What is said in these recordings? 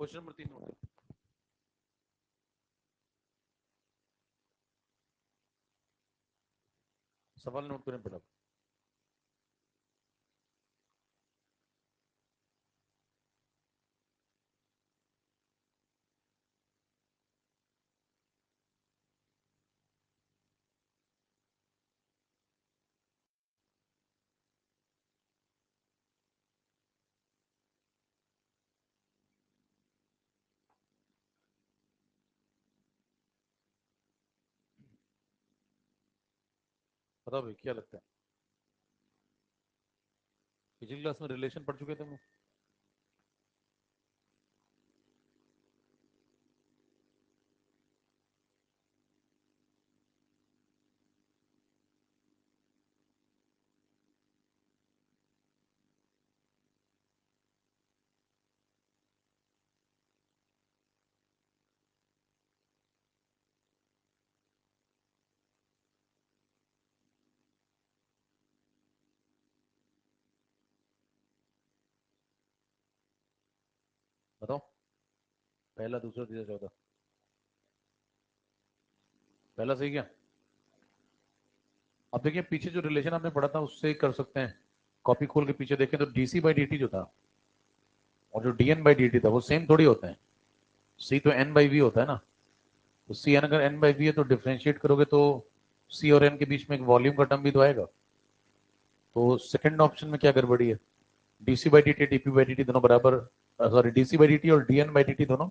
Question number 3 note सवाल note करें पड़ा। बताओ भाई क्या लगता है, पिछली क्लास में रिलेशन पढ़ चुके थे हम। बताओ पहला दूसरा तीसरा चौथा। पहला सही क्या? अब देखिए पीछे जो रिलेशन आपने पढ़ा था उससे ही कर सकते हैं। कॉपी खोल के पीछे देखें तो डीसी बाई डी जो था और जो डीएन बाई डी था वो सेम थोड़ी होते हैं। सी तो एन बाई वी होता है ना, तो सी एन अगर एन बाई वी है तो डिफ्रेंशिएट करोगे तो सी और एन के बीच में एक वॉल्यूम का टर्म भी तो आएगा। तो सेकंड ऑप्शन में क्या गड़बड़ी है? DC by D T DP by D दोनों बराबर, सॉरी डीसी बाई डी और डीएन बाई डी दोनों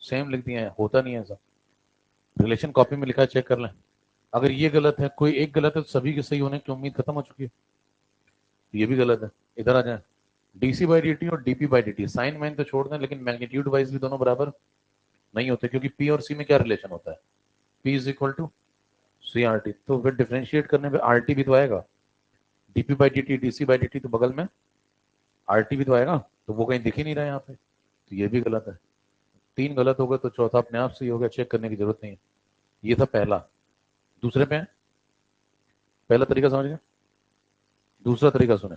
सेम लिख दिए हैं। होता नहीं है ऐसा। रिलेशन कॉपी में लिखा है, चेक कर लें। अगर ये गलत है, कोई एक गलत है तो सभी के सही होने की उम्मीद खत्म हो चुकी है। तो ये भी गलत है। इधर आ जाए, डीसी बाई डी और DP by D sign mine तो छोड़ दें, लेकिन मैग्नीट्यूड वाइज भी दोनों बराबर नहीं होते, क्योंकि पी और सी में क्या रिलेशन होता है? P is equal to C R T. तो फिर डिफ्रेंशिएट करने पे आर टी भी तो आएगा। DP by D T DC by D T तो बगल में आर टी भी तो आएगा, तो वो कहीं दिख ही नहीं रहा है यहाँ पे। तो ये भी गलत है। तीन गलत हो गए तो चौथा अपने आप सही हो गया, चेक करने की जरूरत नहीं है। ये था पहला। दूसरे पे है? पहला तरीका समझ गए, दूसरा तरीका सुने।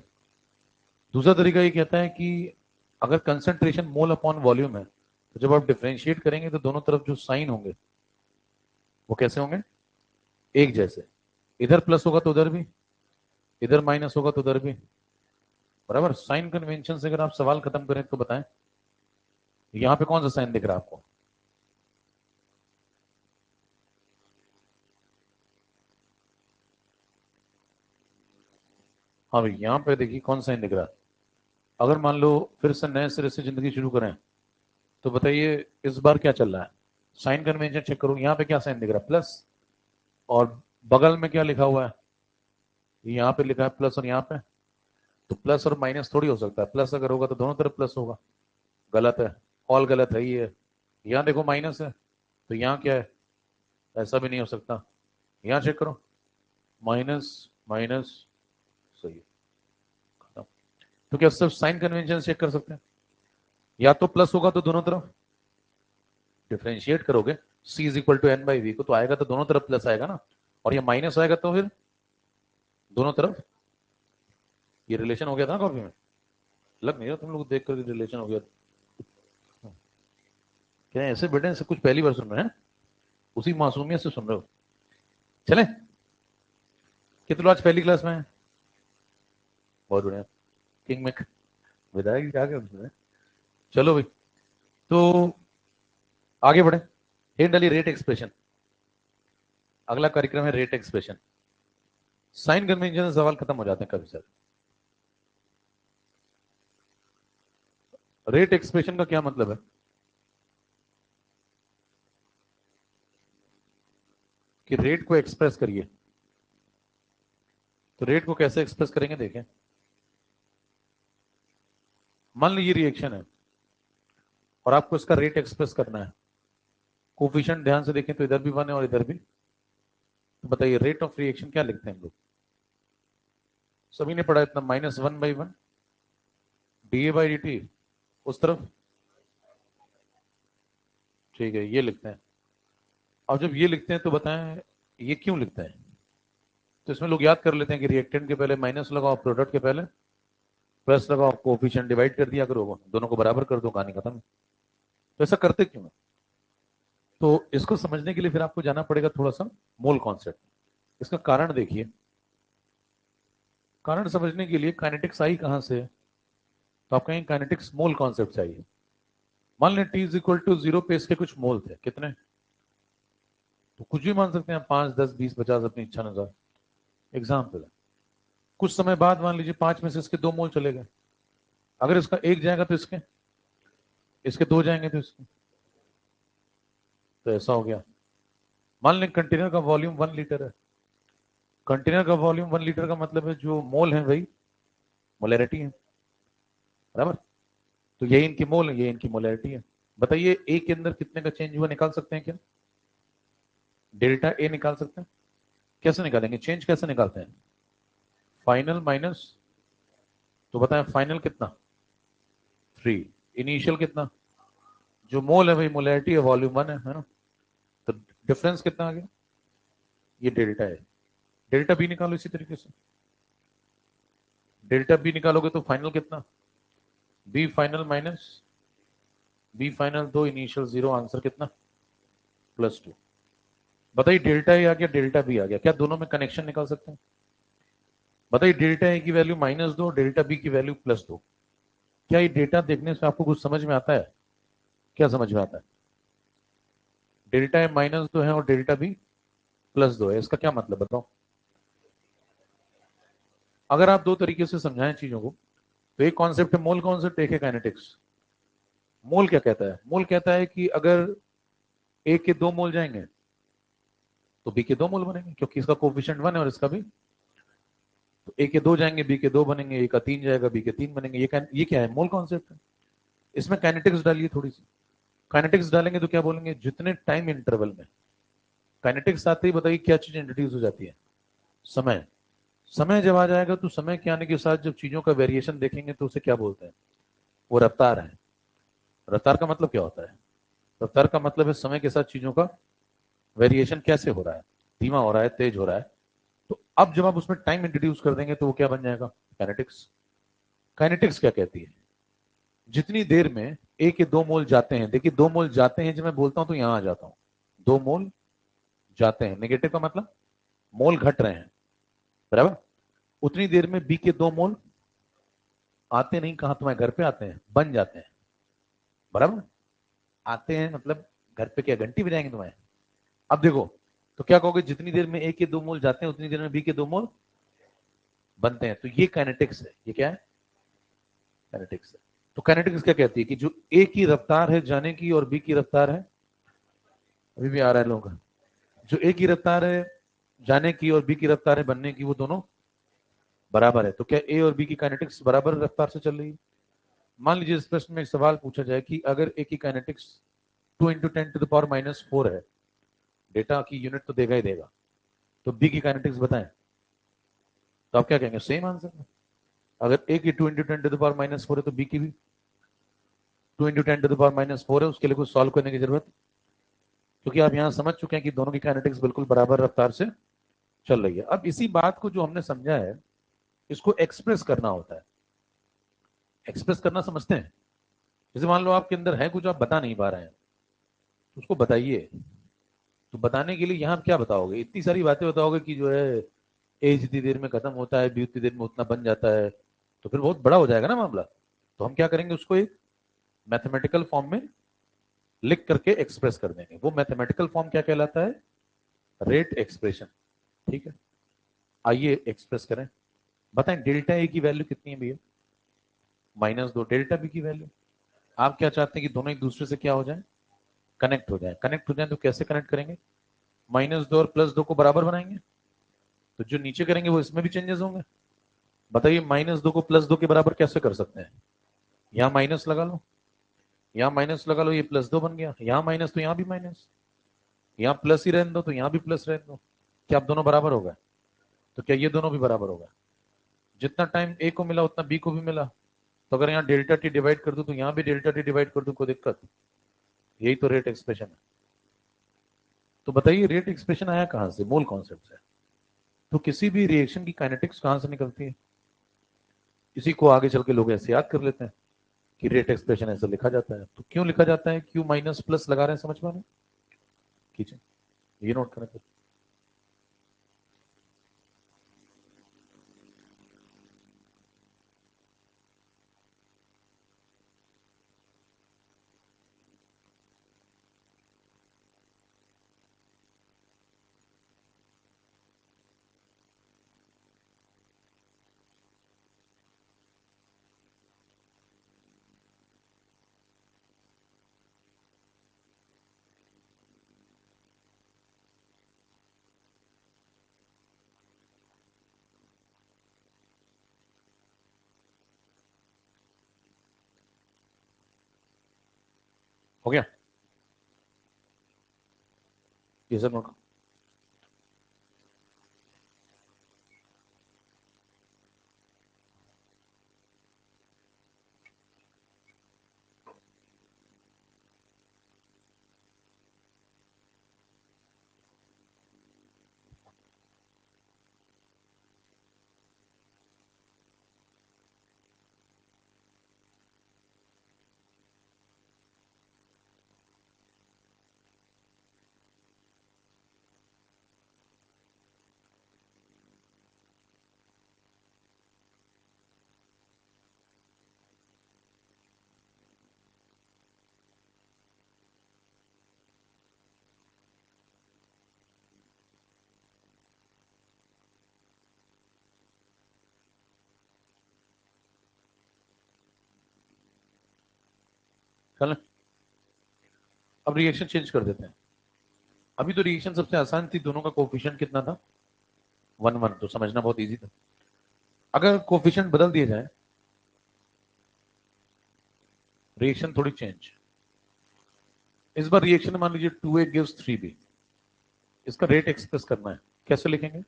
दूसरा तरीका ये कहता है कि अगर कंसंट्रेशन मोल अपॉन वॉल्यूम है तो जब आप डिफरेंशिएट करेंगे तो दोनों तरफ जो साइन होंगे वो कैसे होंगे? एक जैसे। इधर प्लस होगा तो उधर भी, इधर माइनस होगा तो उधर भी। बराबर। साइन कन्वेंशन से अगर आप सवाल खत्म करें तो बताएं यहां पे कौन सा साइन दिख रहा है आपको? हाँ भाई यहां पे देखिए कौन सा साइन दिख रहा है। अगर मान लो फिर से नए सिरे से जिंदगी शुरू करें तो बताइए इस बार क्या चल रहा है? साइन कन्वेंशन चेक करो, यहाँ पे क्या साइन दिख रहा है? प्लस। और बगल में क्या लिखा हुआ है? यहाँ पे लिखा है प्लस, और यहाँ पे तो प्लस और माइनस थोड़ी हो सकता है। प्लस अगर होगा तो दोनों तरफ प्लस होगा। गलत है, ऑल गलत है ये। यहाँ देखो माइनस है तो यहाँ क्या है? ऐसा भी नहीं हो सकता। यहाँ चेक करो, माइनस माइनस, सही है। खत्म। तो क्या सिर्फ साइन कन्वेंशन चेक कर सकते हैं? या तो प्लस होगा तो दोनों तरफ डिफरेंशिएट करोगे, C is equal to N by V को, तो आएगा तो दोनों तरफ प्लस आएगा ना, और ये माइनस आएगा तो फिर दोनों तरफ। ये रिलेशन हो गया था ना कॉपी में? लग नहीं रहा तुम लोग देख कर रिलेशन हो गया। क्या ऐसे बेटे ऐसे कुछ पहली बार सुन रहे हैं? उसी मासूमियत से सुन रहे हो। चले कि तो आज पहली क्लास में है। बहुत बढ़िया। किंग में विधायक क्या कर। चलो भाई, तो आगे बढ़े। हेड डाली रेट एक्सप्रेशन। अगला कार्यक्रम है रेट एक्सप्रेशन। साइन कन्वेंशन से सवाल खत्म हो जाते हैं कभी सर। रेट एक्सप्रेशन का क्या मतलब है? कि रेट को एक्सप्रेस करिए। तो रेट को कैसे एक्सप्रेस करेंगे देखें। मान लीजिए रिएक्शन है और आपको इसका रेट एक्सप्रेस करना है। कोफिशिएंट ध्यान से देखें तो इधर भी वन है और इधर भी। तो बताइए रेट ऑफ रिएक्शन क्या लिखते हैं हम लोग? सभी ने पढ़ा इतना, minus one by one D A by D T उस तरफ। ठीक है, ये लिखते हैं। अब जब ये लिखते हैं तो बताएं ये क्यों लिखते हैं? तो इसमें लोग याद कर लेते हैं कि रिएक्टेंट के पहले माइनस लगाओ, प्रोडक्ट के पहले प्लस लगाओ, कोफिशिएंट डिवाइड कर दिया करो, दोनों को बराबर कर दो, कहानी खत्म। तो ऐसा करते क्यों है? तो इसको समझने के लिए फिर आपको जाना पड़ेगा थोड़ा सा मोल कॉन्सेप्ट। इसका कारण देखिए, कारण समझने के लिए काइनेटिक्स आई कहां से? तो आप कहेंगे काइनेटिक्स मोल कॉन्सेप्ट चाहिए। मान लें टी इज इक्वल टू 0 पे इसके कुछ मोल थे, कितने? तो कुछ भी मान सकते हैं, 5, 10, 20, 50, अपनी इच्छा अनुसार। एग्जाम्पल है, कुछ समय बाद मान लीजिए 5 में से इसके 2 मोल चले गए। अगर इसका 1 जाएगा तो इसके इसके 2 जाएंगे तो इसके, तो ऐसा हो गया। मान लें कंटेनर का वॉल्यूम 1 लीटर है। कंटेनर का वॉल्यूम 1 लीटर का मतलब है जो मोल है वही मोलैरिटी है, बराबर। तो ये इनकी मोल है, ये इनकी मोलैरिटी है। बताइए ए के अंदर कितने का चेंज हुआ, निकाल सकते हैं क्या? डेल्टा ए निकाल सकते हैं? कैसे निकालेंगे चेंज, कैसे निकालते हैं? फाइनल माइनस, तो बताएं फाइनल कितना? 3। इनिशियल कितना? जो मोल है वही मोलैरिटी है, वॉल्यूम 1 है ना? तो डिफरेंस कितना आ गया? ये डेल्टा है। डेल्टा बी निकालो इसी तरीके से। डेल्टा बी निकालोगे तो फाइनल कितना? B final minus B final 2, initial 0, answer कितना? +2। बताइए डेल्टा ए आ गया, डेल्टा बी आ गया, क्या दोनों में कनेक्शन निकाल सकते हैं? बताइए डेल्टा ए की वैल्यू -2, डेल्टा बी की वैल्यू +2। क्या ये डेटा देखने से आपको कुछ समझ में आता है? क्या समझ में आता है? डेल्टा ए -2 है और डेल्टा बी +2 है, इसका क्या मतलब बताओ? अगर आप दो तरीके से समझाएं चीजों को, तो एक कॉन्सेप्ट है मोल कॉन्सेप्ट, एक है काइनेटिक्स। मोल क्या कहता है? मोल कहता है कि अगर ए के 2 मोल जाएंगे तो बी के 2 मोल बनेंगे, क्योंकि इसका कोफिशिएंट 1 है और इसका भी। तो ए के 2 जाएंगे, बी के 2 बनेंगे, ए का 3 जाएगा, बी के 3 बनेंगे। ये क्या है? मोल कॉन्सेप्ट है। इसमें काइनेटिक्स डालिए थोड़ी सी। काइनेटिक्स डालेंगे तो क्या बोलेंगे? जितने टाइम इंटरवल में, काइनेटिक्स आते ही बताइए क्या चीज इंट्रोड्यूस हो जाती है? समय। समय जब आ जाएगा तो समय के आने के साथ जब चीजों का वेरिएशन देखेंगे तो उसे क्या बोलते हैं? वो रफ्तार है। रफ्तार का मतलब क्या होता है? रफ्तार का मतलब है समय के साथ चीजों का वेरिएशन कैसे हो रहा है, धीमा हो रहा है, तेज हो रहा है। तो अब जब आप उसमें टाइम इंट्रोड्यूस कर देंगे तो वो क्या बन जाएगा? काइनेटिक्स। काइनेटिक्स क्या कहती है? जितनी देर में ए के 2 मोल जाते हैं, देखिए 2 मोल जाते हैं, जब मैं बोलता हूं तो यहां आ जाता हूं, 2 मोल जाते हैं, नेगेटिव का मतलब मोल घट रहे हैं, बराबर। उतनी देर में बी के 2 मोल आते नहीं, कहां तुम्हारे घर पे आते हैं, बन जाते हैं, बराबर। आते हैं मतलब घर पे क्या घंटी बजाएंगे तुम्हारे? अब देखो, तो क्या कहोगे? जितनी देर में ए के 2 मोल जाते हैं उतनी देर में बी के 2 मोल बनते हैं। तो ये काइनेटिक्स है। ये क्या है? काइनेटिक्स है। तो काइनेटिक्स क्या कहती है कि जो ए की रफ्तार है जाने की और बी की रफ्तार है, अभी भी आ रहा है लोगों का, जो ए की रफ्तार है जाने की और बी की रफ्तार है बनने की, वो दोनों बराबर है। तो क्या ए और बी की काइनेटिक्स बराबर रफ्तार से चल रही है? मान लीजिए इस प्रश्न में एक सवाल पूछा जाए कि अगर ए की काइनेटिक्स 2 × 10⁻⁴ है, डेटा की यूनिट तो देगा ही देगा, तो बी की काइनेटिक्स बताएं, तो आप क्या कहेंगे? सेम आंसर है। अगर ए की 2 × 10⁻⁴ है तो बी की भी 2 × 10⁻⁴ है, उसके लिए कुछ सॉल्व करने की जरूरत, क्योंकि आप यहां समझ चुके हैं कि दोनों की काइनेटिक्स बिल्कुल बराबर रफ्तार से चल रही है। अब इसी बात को जो हमने समझा है, इसको एक्सप्रेस करना होता है। एक्सप्रेस करना समझते हैं? जैसे मान लो आपके अंदर है कुछ, आप बता नहीं पा रहे हैं, तो उसको बताइए। तो बताने के लिए यहाँ क्या बताओगे? इतनी सारी बातें बताओगे कि जो है ए जितनी देर में खत्म होता है, बी उतनी देर में उतना बन जाता है, तो फिर बहुत बड़ा हो जाएगा ना मामला। तो हम क्या करेंगे? उसको एक मैथमेटिकल फॉर्म में लिख करके एक्सप्रेस कर देंगे। वो मैथमेटिकल फॉर्म क्या कहलाता है? Rate expression. ठीक है, आइए एक्सप्रेस करें। बताएं डेल्टा ए की वैल्यू कितनी है भैया? -2। डेल्टा बी की वैल्यू? आप क्या चाहते हैं कि दोनों एक दूसरे से क्या हो जाए? कनेक्ट हो जाए। कनेक्ट हो जाए तो कैसे कनेक्ट करेंगे? -2 और +2 को बराबर बनाएंगे, तो जो नीचे करेंगे वो इसमें भी चेंजेस होंगे। बताइए -2 को +2 के बराबर कैसे कर सकते हैं? यहाँ माइनस लगा लो, यहाँ माइनस लगा लो, ये +2 बन गया। यहाँ माइनस तो यहाँ भी माइनस, यहाँ प्लस ही रहने दो तो यहाँ भी प्लस रहने दो। क्या आप दोनों बराबर हो गए? तो क्या ये दोनों भी बराबर हो गए? जितना टाइम ए को मिला उतना बी को भी मिला। तो अगर यहाँ डेल्टा टी डिवाइड कर दो तो यहाँ भी डेल्टा टी डिवाइड कर दो, कोई दिक्कत? यही तो रेट एक्सप्रेशन है। तो बताइए रेट एक्सप्रेशन आया कहां से? मोल कॉन्सेप्ट से। तो किसी भी रिएक्शन की काइनेटिक्स कहां से निकलती है? इसी को आगे चल के लोग ऐसे याद कर लेते हैं। कि रेट एक्सप्रेशन ऐसे लिखा जाता है। तो क्यों लिखा जाता है, क्यू माइनस प्लस लगा रहे हैं, समझ में आ रहा है? कीजिए, ये नोट करें फिर। हो गया ये सब नोट। चलें, अब रिएक्शन चेंज कर देते हैं। अभी तो रिएक्शन सबसे आसान थी, दोनों का कोफिशिएंट कितना था, 1 1, तो समझना बहुत इजी था। अगर कोफिशिएंट बदल दिए जाए, रिएक्शन थोड़ी चेंज। इस बार रिएक्शन में मान लीजिए 2A गिव्स 3B, इसका रेट एक्सप्रेस करना है, कैसे लिखेंगे?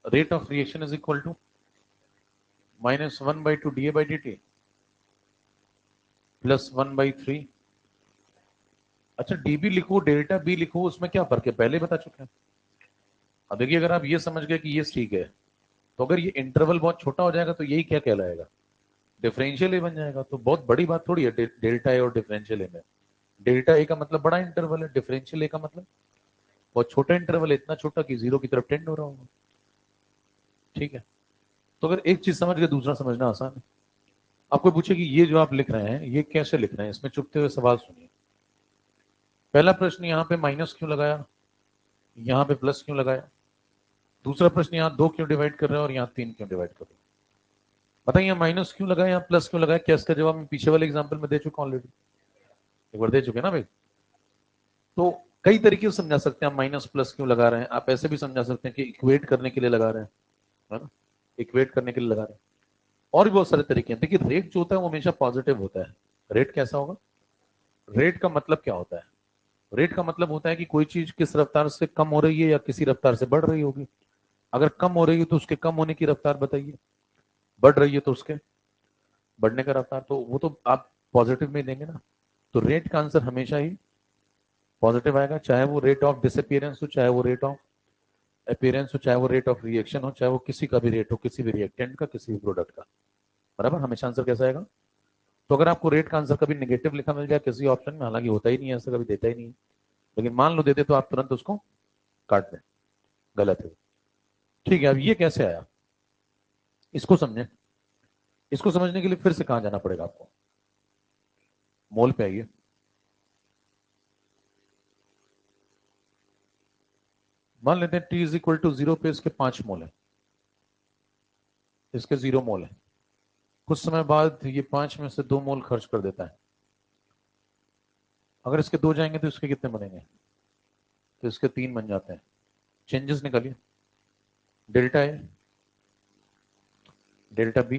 Rate of reaction is equal to -1/2 DA/dt +1/3। अच्छा, डीबी लिखो डेल्टा बी लिखो, उसमें क्या फर्क है, पहले बता चुके हैं। अब देखिए, अगर आप ये समझ गए कि ये ठीक है, तो अगर ये इंटरवल बहुत छोटा हो जाएगा तो यही क्या कहलाएगा, डिफरेंशियल ए बन जाएगा। तो बहुत बड़ी बात थोड़ी है डेल्टा ए और डिफरेंशियल ए में। डेल्टा ए का मतलब बड़ा इंटरवल है, डिफरेंशियल ए का मतलब बहुत छोटा इंटरवल है, इतना छोटा कि जीरो की तरफ टेंड हो रहा होगा। ठीक है, तो अगर एक चीज समझ गए, दूसरा समझना आसान है। आपको पूछे कि ये जो आप लिख रहे हैं ये कैसे लिख रहे हैं, इसमें चुपते हुए सवाल सुनिए। पहला प्रश्न, यहाँ पे माइनस क्यों लगाया, यहाँ पे प्लस क्यों लगाया। दूसरा प्रश्न, यहाँ 2 क्यों डिवाइड कर रहे हैं और यहाँ 3 क्यों डिवाइड कर रहे हैं। बताइए, यहाँ माइनस क्यों लगाया, यहाँ प्लस क्यों लगाया, क्या इसका जवाब मैं पीछे वाले एग्जाम्पल में दे चुका हूँ ऑलरेडी, एक बार दे चुके ना भाई। तो कई तरीके से समझा सकते हैं आप माइनस प्लस क्यों लगा रहे हैं। आप ऐसे भी समझा सकते हैं कि इक्वेट करने के लिए लगा रहे हैं, है ना, इक्वेट करने के लिए लगा रहे हैं। और भी बहुत सारे तरीके हैं। देखिए, रेट जो होता है वो हमेशा पॉजिटिव होता है। रेट कैसा होगा, रेट का मतलब क्या होता है, रेट का मतलब होता है कि कोई चीज किस रफ्तार से कम हो रही है या किसी रफ्तार से बढ़ रही होगी। अगर कम हो रही है तो उसके कम होने की रफ्तार बताइए, बढ़ रही है तो उसके बढ़ने का रफ्तार, तो वो तो आप पॉजिटिव में ही देंगे ना। तो रेट का आंसर हमेशा ही पॉजिटिव आएगा, चाहे वो रेट ऑफ डिसअपियरेंस हो, चाहे वो रेट ऑफ अपीयरेंस हो, चाहे वो रेट ऑफ रिएक्शन हो, चाहे वो किसी का भी रेट हो, किसी भी रिएक्टेंट का, किसी भी प्रोडक्ट का। बराबर, हमेशा आंसर कैसा आएगा। तो अगर आपको रेट का आंसर कभी नेगेटिव लिखा मिल जाए किसी ऑप्शन में, हालांकि होता ही नहीं है ऐसा, कभी देता ही नहीं है, लेकिन मान लो देते तो आप तुरंत उसको काट दें, गलत है। ठीक है, अब ये कैसे आया, इसको समझे। इसको समझने के लिए फिर से कहां जाना पड़ेगा आपको, मोल पे आइए। मान लेते हैं टी इज इक्वल टू 0 पे इसके 5 मोल है, इसके 0 मोल है। कुछ समय बाद ये 5 में से 2 मोल खर्च कर देता है। अगर इसके 2 जाएंगे तो इसके कितने बनेंगे, तो इसके 3 बन जाते हैं। चेंजेस निकालिए, delta A delta B.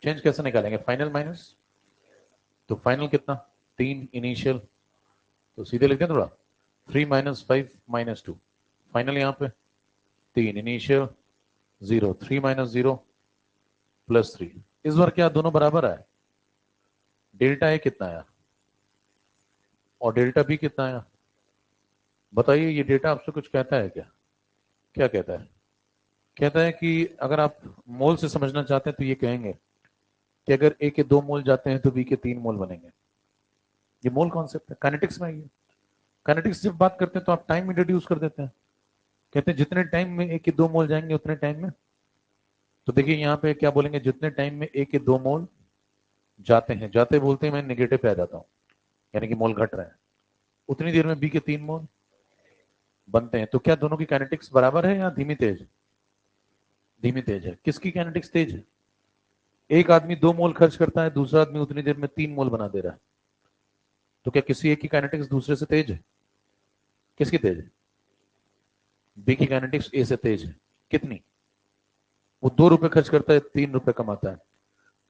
Change कैसे निकालेंगे, फाइनल माइनस, तो फाइनल कितना, 3 इनिशियल, तो सीधे लिखते हैं थोड़ा, 3 - 5 - 2, फाइनल यहाँ पे 3 इनिशियल, 0, 3 - 0 +3। इस बार क्या दोनों बराबर आए, डेल्टा ए कितना आया और डेल्टा बी कितना आया। बताइए, ये डेटा आपसे कुछ कहता है क्या, क्या कहता है, कहता है कि अगर आप मोल से समझना चाहते हैं तो ये कहेंगे कि अगर ए के 2 मोल जाते हैं तो बी के 3 मोल बनेंगे। ये मोल कॉन्सेप्ट है, काइनेटिक्स में। ये काइनेटिक्स जब बात करते हैं तो आप टाइम इंट्रोड्यूस कर देते हैं, कहते हैं जितने टाइम में ए के 2 मोल जाएंगे उतने टाइम में। तो देखिए यहाँ पे क्या बोलेंगे, जितने टाइम में ए के 2 मोल जाते हैं, जाते बोलते हैं मैं नेगेटिव पे आ जाता हूँ, यानी कि मोल घट रहे हैं, उतनी देर में बी के 3 मोल बनते हैं। तो क्या दोनों की काइनेटिक्स बराबर है या धीमी तेज? धीमी तेज है। किसकी काइनेटिक्स तेज है? एक आदमी 2 मोल खर्च करता है, दूसरा आदमी उतनी देर में 3 मोल बना दे रहा है। तो क्या किसी एक की काइनेटिक्स दूसरे से तेज है? किसकी तेज है? बी की काइनेटिक्स ए से तेज है। कितनी? वो 2 रुपए खर्च करता है, 3 रुपए कमाता है,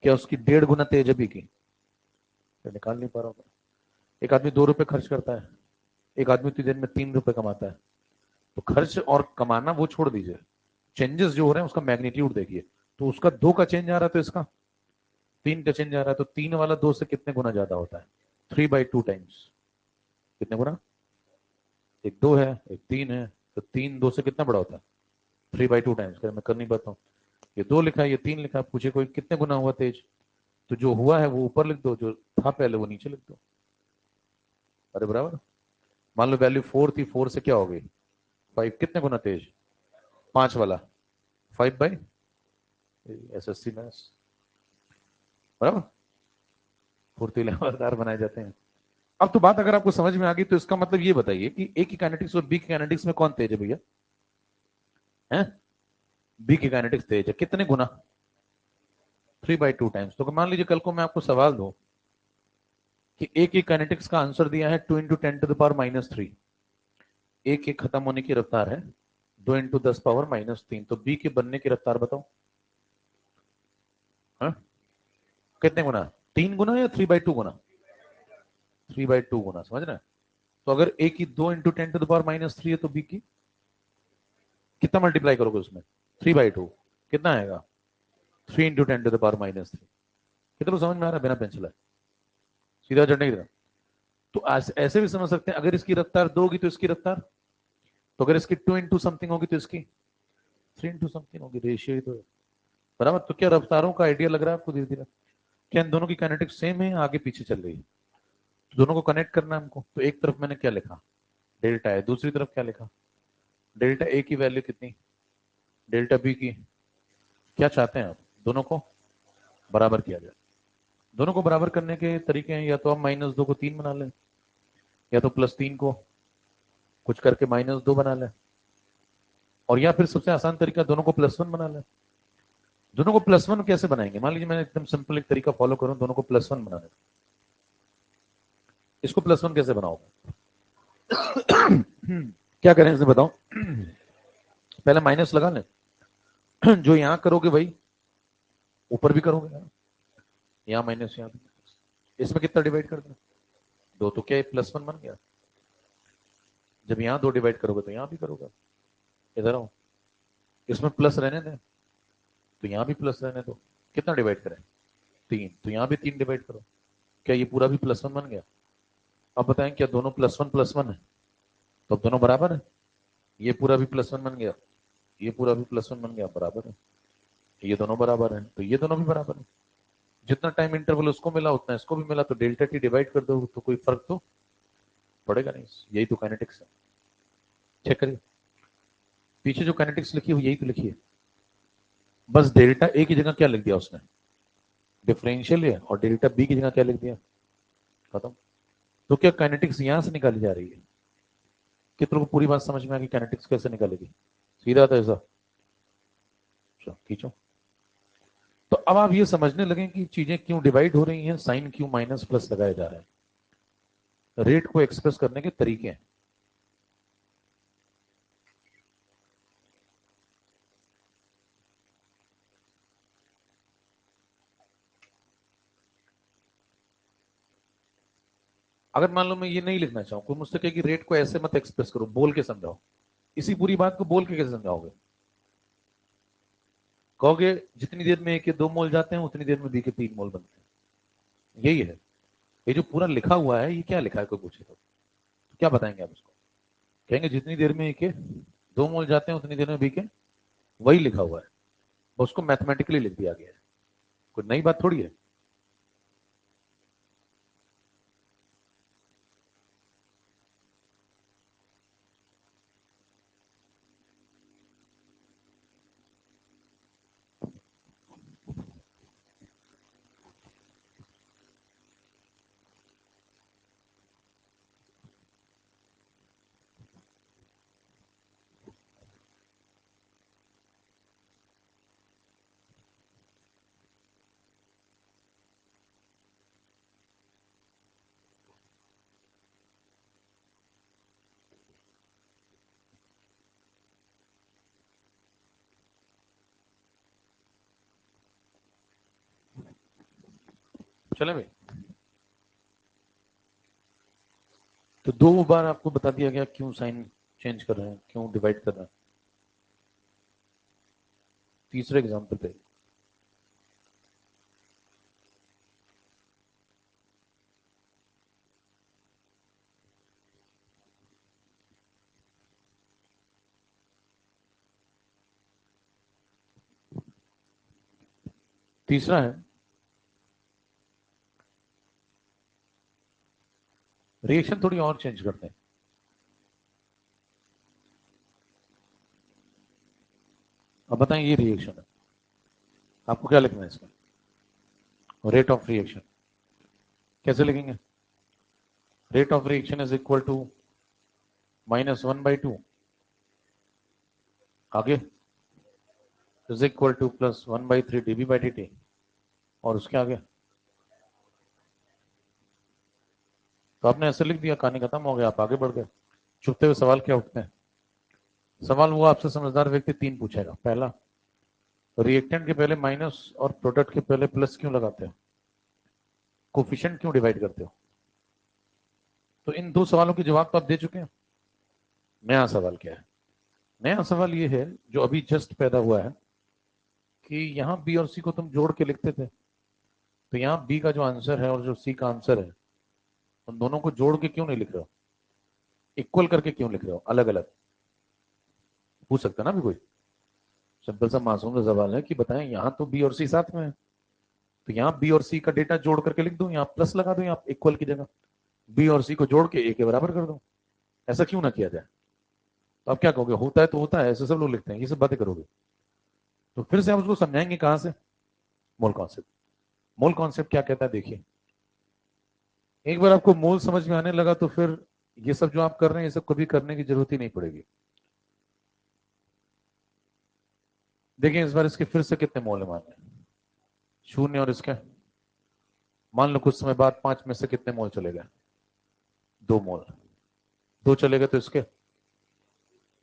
क्या उसकी 1.5 गुना तेज है बी की? निकाल नहीं पा रहा हूं। एक आदमी 2 रुपए खर्च करता है, एक आदमी उतनी देर में 3 रुपए कमाता है। तो खर्च और कमाना वो छोड़ दीजिए, चेंजेस जो हो रहे हैं उसका मैग्नीट्यूड देखिए। तो उसका 2 का चेंज आ रहा है तो इसका 3 का चेंज आ रहा है, तो 3 वाला 2 से कितने गुना ज्यादा होता है? 3/2 टाइम्स। कितने गुना? एक 2 है, एक 3 है, तो 3 2 से कितना बड़ा होता है? 3/2 टाइम्स। मैं कर नहीं पाता हूँ। ये 2 लिखा है, ये 3 लिखा है, पूछे कोई कितने गुना हुआ तेज, तो जो हुआ है वो ऊपर लिख दो, जो था पहले वो नीचे लिख दो। अरे बराबर। मान लो वैल्यू 4 थी, 4 से क्या हो गई 5, कितने गुना तेज? 5 वाला 5/, SSC मैथ्स बराबर। फुर्तीले लगातार बनाए जाते हैं। अब तो बात अगर आपको समझ में आ गई तो इसका मतलब ये बताइए कि ए की काइनेटिक्स और बी की काइनेटिक्स में कौन तेज है भैया? हैं? बी की काइनेटिक्स तेज है। कितने गुना? 3/2 टाइम्स। तो मान लीजिए कल को मैं आपको सवाल दूं कि ए की काइनेटिक्स का आंसर दिया है 2 × 10⁻³ ए के खत्म होने की रफ्तार है 2 × 10⁻³ तो बी के बनने की रफ्तार बताओ। हा? कितने गुना? 3 गुना या 3/2 गुना? 3/2 गुना, समझ रहे हैं? तो अगर ए की 2 × 10⁻³ है तो बी की कितना मल्टीप्लाई करोगे उसमें? 3/2। कितना आएगा? 3 × 10⁻³ कितना समझ में आ रहा है? बिना पेंसिल है, सीधा चढ़ने की तरह। तो ऐसे भी समझ सकते हैं, अगर इसकी रफ्तार 2 होगी तो इसकी रफ्तार, तो अगर इसकी 2 × समथिंग होगी तो इसकी 3 × समथिंग होगी। रेशियो ही तो है, बराबर। तो क्या रफ्तारों का आइडिया लग रहा है आपको धीरे धीरे? क्या इन दोनों की काइनेटिक्स सेम है, आगे पीछे चल रही है? तो दोनों को कनेक्ट करना है हमको। तो एक तरफ मैंने क्या लिखा? डेल्टा है। दूसरी तरफ क्या लिखा? डेल्टा ए की वैल्यू कितनी, डेल्टा बी की। क्या चाहते हैं आप? दोनों को बराबर किया जाए। दोनों को बराबर करने के तरीके हैं, या तो हम -2 को 3 बना लें, या तो +3 को कुछ करके -2 बना लें, और या फिर सबसे आसान तरीका दोनों को +1 बना लें। दोनों को +1 कैसे बनाएंगे? मान लीजिए मैं एकदम सिंपल एक तरीका फॉलो करूं दोनों को +1 बनाने का। इसको +1 कैसे बनाओगे? क्या करें इसे बताओ। पहले माइनस लगा लें। जो यहां करोगे भाई ऊपर भी करोगे, यहाँ माइनस यहाँ भी। इसमें कितना डिवाइड कर दो? 2। तो क्या +1 बन गया? जब यहाँ 2 डिवाइड करोगे तो यहाँ भी करोगे। इधर आओ, इसमें प्लस रहने दें तो यहाँ भी प्लस रहने दो। कितना डिवाइड करें? 3। तो यहाँ भी 3 डिवाइड करो। क्या ये पूरा भी +1 बन गया? अब बताएं क्या दोनों +1 है? तो अब दोनों बराबर है। ये पूरा भी +1 बन गया, ये पूरा भी +1 बन गया, बराबर है। ये दोनों बराबर है, तो ये दोनों भी बराबर है। जितना टाइम इंटरवल उसको मिला उतना इसको भी मिला, तो डेल्टा टी डिवाइड कर दो तो कोई फर्क तो पड़ेगा नहीं। यही तो काइनेटिक्स है। चेक करिए, पीछे जो काइनेटिक्स लिखी हुई यही तो लिखी है, बस डेल्टा ए की जगह क्या लिख दिया उसने? डिफरेंशियल है। और डेल्टा बी की जगह क्या लिख दिया? खत्म। तो क्या काइनेटिक्स यहां से निकाली जा रही है? कितनों को पूरी बात समझ में आ गई? काइनेटिक्स कैसे निकालेगी? सीधा था ऐसा, खींचो। तो अब आप ये समझने लगे कि चीजें क्यों डिवाइड हो रही हैं, साइन क्यों माइनस प्लस लगाए जा रहे हैं, रेट को एक्सप्रेस करने के तरीके हैं। अगर मान लो मैं ये नहीं लिखना चाहूं, कोई मुझसे कहे कि रेट को ऐसे मत एक्सप्रेस करो, बोल के समझाओ, इसी पूरी बात को बोल के कैसे समझाओगे? कहोगे जितनी देर में ए के 2 मोल जाते हैं उतनी देर में बी के 3 मोल बनते हैं। यही है। ये जो पूरा लिखा हुआ है ये क्या लिखा है कोई पूछे तो क्या बताएंगे आप उसको? कहेंगे जितनी देर में ए के 2 मोल जाते हैं उतनी देर में बी के, वही लिखा हुआ है, उसको मैथमेटिकली लिख दिया गया है, कोई नई बात थोड़ी है। चले भाई। तो 2 बार आपको बता दिया गया क्यों साइन चेंज कर रहे हैं, क्यों डिवाइड कर रहे हैं। तीसरे एग्जाम्पल पे तीसरा है रिएक्शन थोड़ी और चेंज करते हैं। अब बताएं ये रिएक्शन है, आपको क्या लिखना है इसमें, रेट ऑफ रिएक्शन कैसे लिखेंगे। Rate of reaction is equal to -1/2 आगे इज इक्वल टू +1/3 dB/dt और उसके आगे तो आपने ऐसे लिख दिया, कहानी खत्म हो गया, आप आगे बढ़ गए। चुपते हुए सवाल क्या उठते हैं। सवाल वो आपसे समझदार व्यक्ति 3 पूछेगा। पहला, रिएक्टेंट के पहले माइनस और प्रोडक्ट के पहले प्लस क्यों लगाते हो, कोफिशिएंट क्यों डिवाइड करते हो। तो इन 2 सवालों के जवाब तो आप दे चुके हैं। नया सवाल क्या है, नया सवाल ये है जो अभी जस्ट पैदा हुआ है कि यहां बी और सी को तुम जोड़ के लिखते थे, तो यहां बी का जो आंसर है और जो सी का आंसर है उन दोनों को जोड़ के क्यों नहीं लिख रहे हो, इक्वल करके क्यों लिख रहे हो, अलग अलग। पूछ सकता है ना भी कोई, सिंपल सा मासूम सा सवाल है कि बताएं यहां तो बी और सी साथ में है, तो यहाँ बी और सी का डेटा जोड़ करके लिख दूं, यहाँ प्लस लगा दूं, यहाँ इक्वल की जगह बी और सी को जोड़ के ए के बराबर कर दूं। ऐसा क्यों ना किया जाए। तो आप क्या कहोगे, होता है तो होता है, ऐसे सब लोग लिखते हैं, ये सब बातें करोगे। तो फिर से आप उसको समझाएंगे कहां से, मोल कॉन्सेप्ट। मोल कॉन्सेप्ट क्या कहता है देखिए, एक बार आपको मोल समझ में आने लगा तो फिर ये सब जो आप कर रहे हैं ये सब कभी करने की जरूरत ही नहीं पड़ेगी। देखिए इस बार इसके फिर से कितने मोल है, मान लें 0 और इसके मान लो कुछ समय बाद 5 में से कितने मोल चले गए, 2 मोल। 2 चले गए तो इसके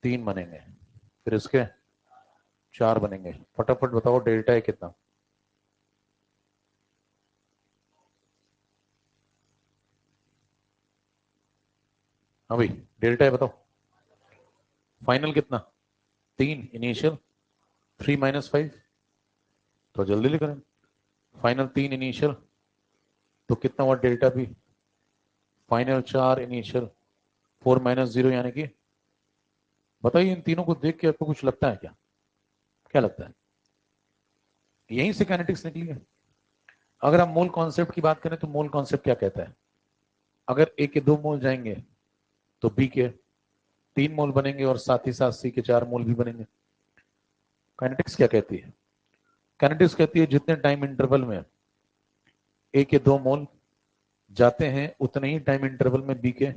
3 बनेंगे, फिर इसके 4 बनेंगे। फटाफट बताओ डेल्टा है कितना। हाँ भाई डेल्टा है बताओ। फाइनल कितना, 3 इनिशियल, 3 - 5 तो जल्दी लिख रहे हैं। फाइनल 3 इनिशियल तो कितना हुआ डेल्टा भी, फाइनल 4 इनिशियल, 4 - 0 यानी कि बताइए इन तीनों को देख के आपको कुछ लगता है क्या, क्या लगता है। यहीं से काइनेटिक्स निकली है। अगर आप मोल कॉन्सेप्ट की बात करें तो मोल कॉन्सेप्ट क्या कहता है, अगर ए के 2 मोल जाएंगे तो बी के 3 मोल बनेंगे और साथ ही साथ सी के 4 मोल भी बनेंगे। काइनेटिक्स क्या कहती है, काइनेटिक्स कहती है जितने टाइम इंटरवल में ए के 2 मोल जाते हैं उतने ही टाइम इंटरवल में बी के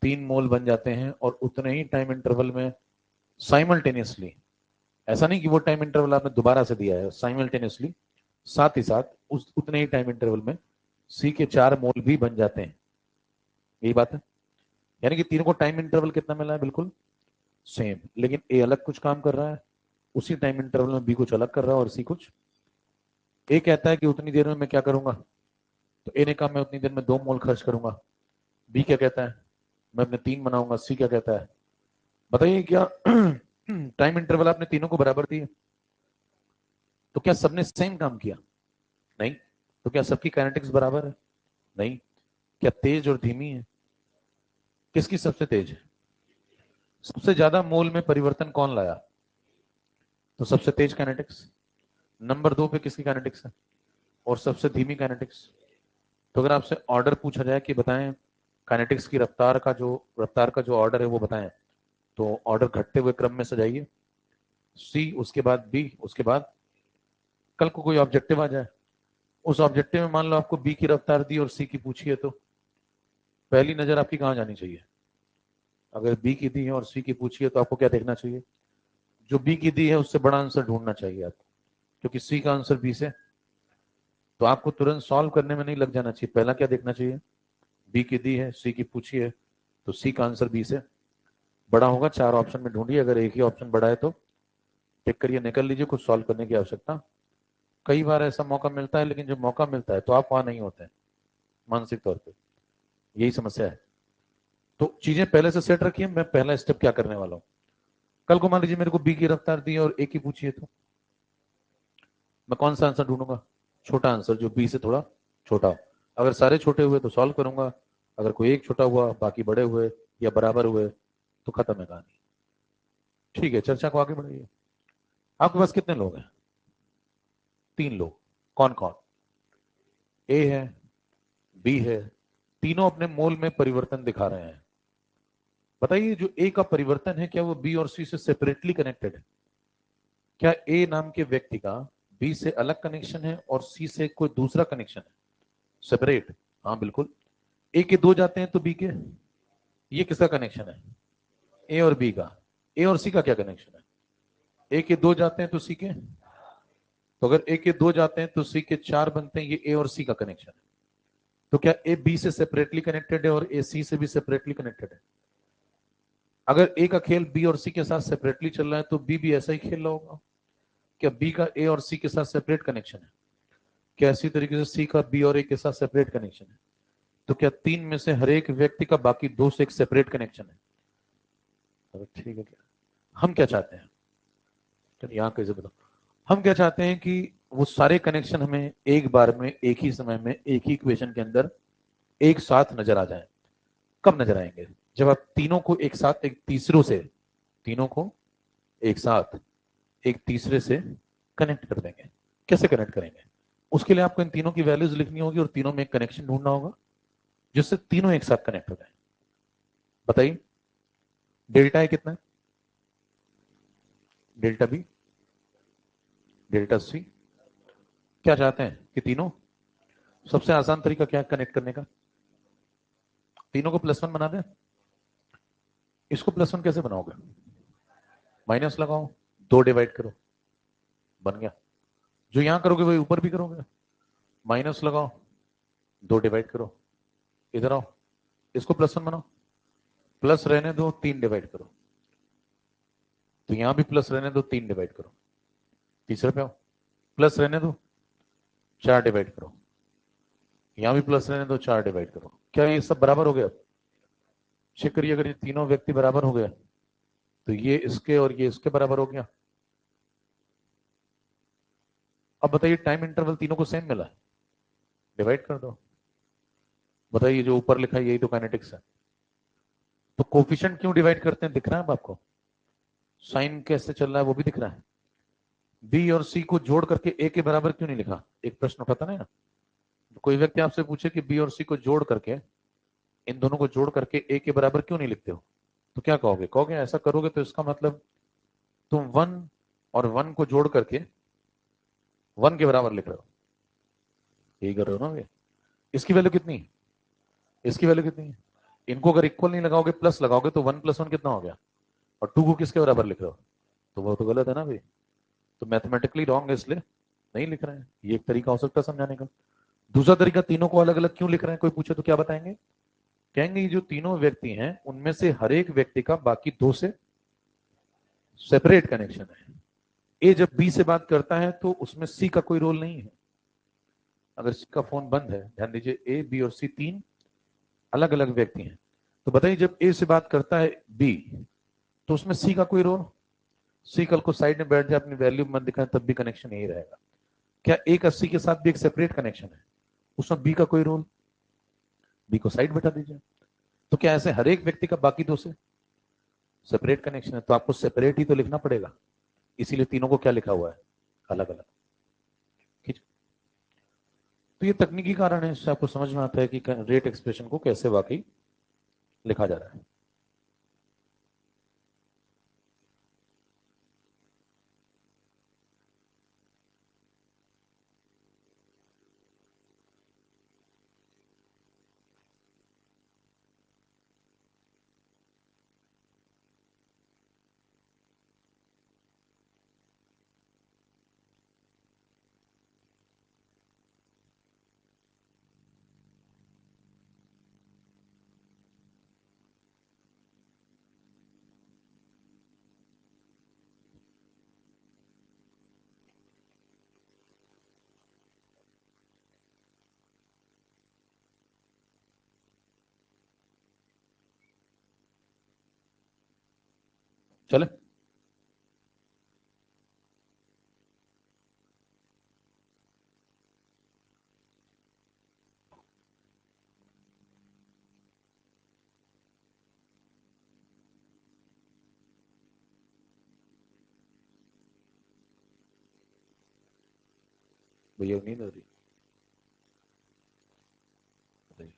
3 मोल बन जाते हैं और उतने ही टाइम इंटरवल में साइमल्टेनियसली, ऐसा नहीं कि वो टाइम इंटरवल आपने दोबारा से दिया है, साइमल्टेनियसली साथ ही साथ उस उतने ही टाइम इंटरवल में सी के 4 मोल भी बन जाते हैं। यही बात है, यानी कि तीनों को टाइम इंटरवल कितना मिला है, बिल्कुल सेम, लेकिन ए अलग कुछ काम कर रहा है उसी टाइम इंटरवल में, बी कुछ अलग कर रहा है और सी कुछ। ए कहता है कि उतनी देर में मैं क्या करूंगा, तो ए ने कहा मैं उतनी देर में 2 मोल खर्च करूंगा। बी क्या कहता है, मैं अपने 3 बनाऊंगा। सी क्या कहता है, बताइए क्या टाइम इंटरवल आपने तीनों को बराबर दिए, तो क्या सबने सेम काम किया, नहीं। तो क्या सबकी काइनेटिक्स बराबर है, नहीं। क्या तेज और धीमी है, किसकी सबसे तेज है, सबसे ज्यादा मोल में परिवर्तन कौन लाया, तो सबसे तेज काइनेटिक्स। नंबर 2 पे किसकी काइनेटिक्स है, और सबसे धीमी काइनेटिक्स। तो अगर आपसे ऑर्डर पूछा जाए कि बताएं काइनेटिक्स की रफ्तार का जो ऑर्डर है वो बताएं, तो ऑर्डर घटते हुए क्रम में सजाइए, सी उसके बाद बी उसके बाद, कल को कोई ऑब्जेक्टिव आ जाए, उस ऑब्जेक्टिव में मान लो आपको बी की रफ्तार दी और सी की पूछी है, तो पहली नजर आपकी कहां जानी चाहिए। अगर बी की दी है और सी की पूछी है तो आपको क्या देखना चाहिए, जो बी की दी है उससे बड़ा आंसर ढूंढना चाहिए आपको, क्योंकि सी का आंसर बी से, तो आपको तुरंत सॉल्व करने में नहीं लग जाना चाहिए। पहला क्या देखना चाहिए, बी की दी है सी की पूछी है, तो सी का आंसर बी से बड़ा होगा। 4 ऑप्शन में ढूंढिए, अगर एक ही ऑप्शन बड़ा है तो टिक करिए, निकल लीजिए, कुछ सॉल्व करने की आवश्यकता कई बार ऐसा मौका मिलता है, लेकिन जब मौका मिलता है तो आप वहां नहीं होते हैं मानसिक तौर पे। यही समस्या है। तो चीजें पहले से सेट रखिए, मैं पहला स्टेप क्या करने वाला हूँ। कल को मान लीजिए मेरे को बी की रफ्तार दी और ए की पूछिए, तो मैं कौन सा आंसर ढूंढूंगा? छोटा आंसर जो बी से थोड़ा छोटा हो। अगर सारे छोटे हुए तो सॉल्व करूंगा, अगर कोई एक छोटा हुआ बाकी बड़े हुए या बराबर हुए तो खत्म है कहानी। ठीक है, चर्चा को आगे बढ़ाइए। आपके पास कितने लोग हैं? 3 लोग। कौन कौन? ए है, बी है, तीनों अपने मोल में परिवर्तन दिखा रहे हैं। बताइए जो ए का परिवर्तन है क्या वो बी और सी से सेपरेटली कनेक्टेड है? क्या ए नाम के व्यक्ति का बी से अलग कनेक्शन है और सी से कोई दूसरा कनेक्शन है, सेपरेट? हाँ बिल्कुल। ए के 2 जाते हैं तो बी के, ये किसका कनेक्शन है? ए और बी का। ए और सी का क्या कनेक्शन है? ए के 2 जाते हैं तो सी के, तो अगर ए के 2 जाते हैं तो सी के 4 बनते हैं, ये ए और सी का कनेक्शन है। तो क्या ए बी से सेपरेटली कनेक्टेड है और ए सी से भी सेपरेटली कनेक्टेड है? अगर ए का खेल बी और सी के साथ सेपरेटली चल रहा है तो बी भी ऐसा ही खेल रहा होगा। क्या बी का ए और सी के साथ सेपरेट कनेक्शन है? क्या इसी तरीके से सी का बी और ए के साथ सेपरेट कनेक्शन है? तो क्या 3 में से हर एक व्यक्ति का बाकी 2 से एक सेपरेट कनेक्शन है? ठीक है। क्या हम क्या चाहते हैं? यहाँ कैसे बताओ। हम क्या चाहते हैं कि वो सारे कनेक्शन हमें एक बार में एक ही समय में एक ही इक्वेशन के अंदर एक साथ नजर आ जाए। कब नजर आएंगे? जब आप तीनों को एक साथ एक तीसरों से, तीनों को एक साथ एक तीसरे से कनेक्ट कर देंगे। कैसे कनेक्ट करेंगे? उसके लिए आपको इन तीनों की वैल्यूज लिखनी होगी और तीनों में एक कनेक्शन ढूंढना होगा जिससे तीनों एक साथ कनेक्ट हो जाए। बताइए डेल्टा ए कितना है? Delta B, delta C. क्या चाहते हैं कि तीनों, सबसे आसान तरीका क्या है कनेक्ट करने का? तीनों को +1 बना दें। इसको +1 कैसे बनाओगे? माइनस लगाओ, 2 डिवाइड करो, बन गया। जो यहां करोगे वही ऊपर भी करोगे। माइनस लगाओ, 2 डिवाइड करो, इधर आओ, इसको +1 बनाओ, प्लस रहने दो, 3 डिवाइड करो, तो यहां भी प्लस रहने दो, 3 डिवाइड करो, तीसरे पे आओ, प्लस रहने दो, 4 डिवाइड करो, यहां भी प्लस रहने दो, 4 डिवाइड करो। क्या ये सब बराबर हो गया? चेक करिए, अगर ये तीनों व्यक्ति बराबर हो गए तो ये इसके और ये इसके बराबर हो गया। अब बताइए टाइम इंटरवल तीनों को सेम मिला, डिवाइड कर दो। बताइए जो ऊपर लिखा है यही तो काइनेटिक्स है। तो कोफिशिएंट क्यों डिवाइड करते हैं दिख रहा है अब आपको? साइन कैसे चल रहा है वो भी दिख रहा है। बी और सी को जोड़ करके ए के बराबर क्यों नहीं लिखा? एक प्रश्न उठाता ना। कोई व्यक्ति आपसे पूछे कि बी और सी को जोड़ करके, इन दोनों को जोड़ करके ए के बराबर क्यों नहीं लिखते हो, तो क्या कहोगे? कहोगे ऐसा करोगे तो इसका मतलब तुम 1 और 1 को जोड़ करके 1 के बराबर लिख रहे हो। यही कर रहे हो ना ये। इसकी वैल्यू कितनी, इसकी वैल्यू कितनी है? इनको अगर इक्वल नहीं लगाओगे प्लस लगाओगे तो 1 + 1 कितना हो गया? और 2 को किसके बराबर लिख रहे हो? तो वो तो गलत है ना भाई। तो मैथमेटिकली रॉन्ग है, इसलिए नहीं लिख रहे हैं। ये एक तरीका हो सकता है समझाने का। दूसरा तरीका, तीनों को अलग अलग क्यों लिख रहे हैं कोई पूछे तो क्या बताएंगे? कहेंगे ये जो तीनों व्यक्ति हैं उनमें से हर एक व्यक्ति का बाकी 2 से सेपरेट कनेक्शन है। ए जब बी से बात करता है तो उसमें सी का कोई रोल नहीं है। अगर सी का फोन बंद है, ध्यान दीजिए, ए बी और सी 3 अलग अलग व्यक्ति हैं। तो बताइए जब ए से बात करता है बी तो उसमें सी का कोई रोल? सी कल को साइड में बैठ जाए, अपनी वैल्यू मत दिखाए, तब भी कनेक्शन यही रहेगा। क्या ए का सी के साथ भी एक सेपरेट कनेक्शन है? उसमें बी का कोई रोल? बी को साइड बैठा दीजिए। तो क्या ऐसे हर एक व्यक्ति का बाकी 2 से सेपरेट कनेक्शन है? तो आपको सेपरेट ही तो लिखना पड़ेगा, इसीलिए तीनों को क्या लिखा हुआ है? अलग अलग। ठीक। तो ये तकनीकी कारण है, इससे आपको समझ में आता है कि रेट एक्सप्रेशन को कैसे वाकई लिखा जा रहा है। चले भैया, नींद आ रही? बताइए,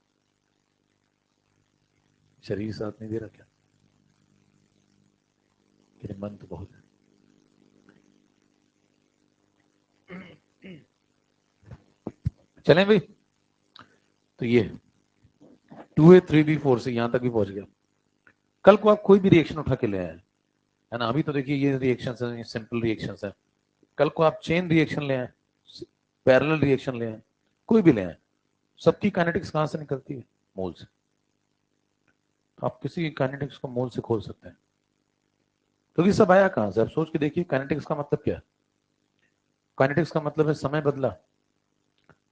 शरीर साथ नहीं दे रहा क्या? कि मन तो बहुत है। चलें भाई, तो ये 2A 3B 4 से यहां तक भी पहुंच गया। कल को आप कोई भी रिएक्शन उठा के ले आए, है ना, अभी तो देखिए ये रिएक्शन है, सिंपल रिएक्शन है। कल को आप चेन रिएक्शन ले आए, पैरेलल रिएक्शन ले आए, कोई भी ले आए, सबकी काइनेटिक्स कहां से निकलती है? मोल से। तो आप किसी काइनेटिक्स को मोल से खोल सकते हैं। तो ये सब आया कहां से? आप सोच के देखिए, काइनेटिक्स का मतलब क्या है? काइनेटिक्स का मतलब है समय बदला,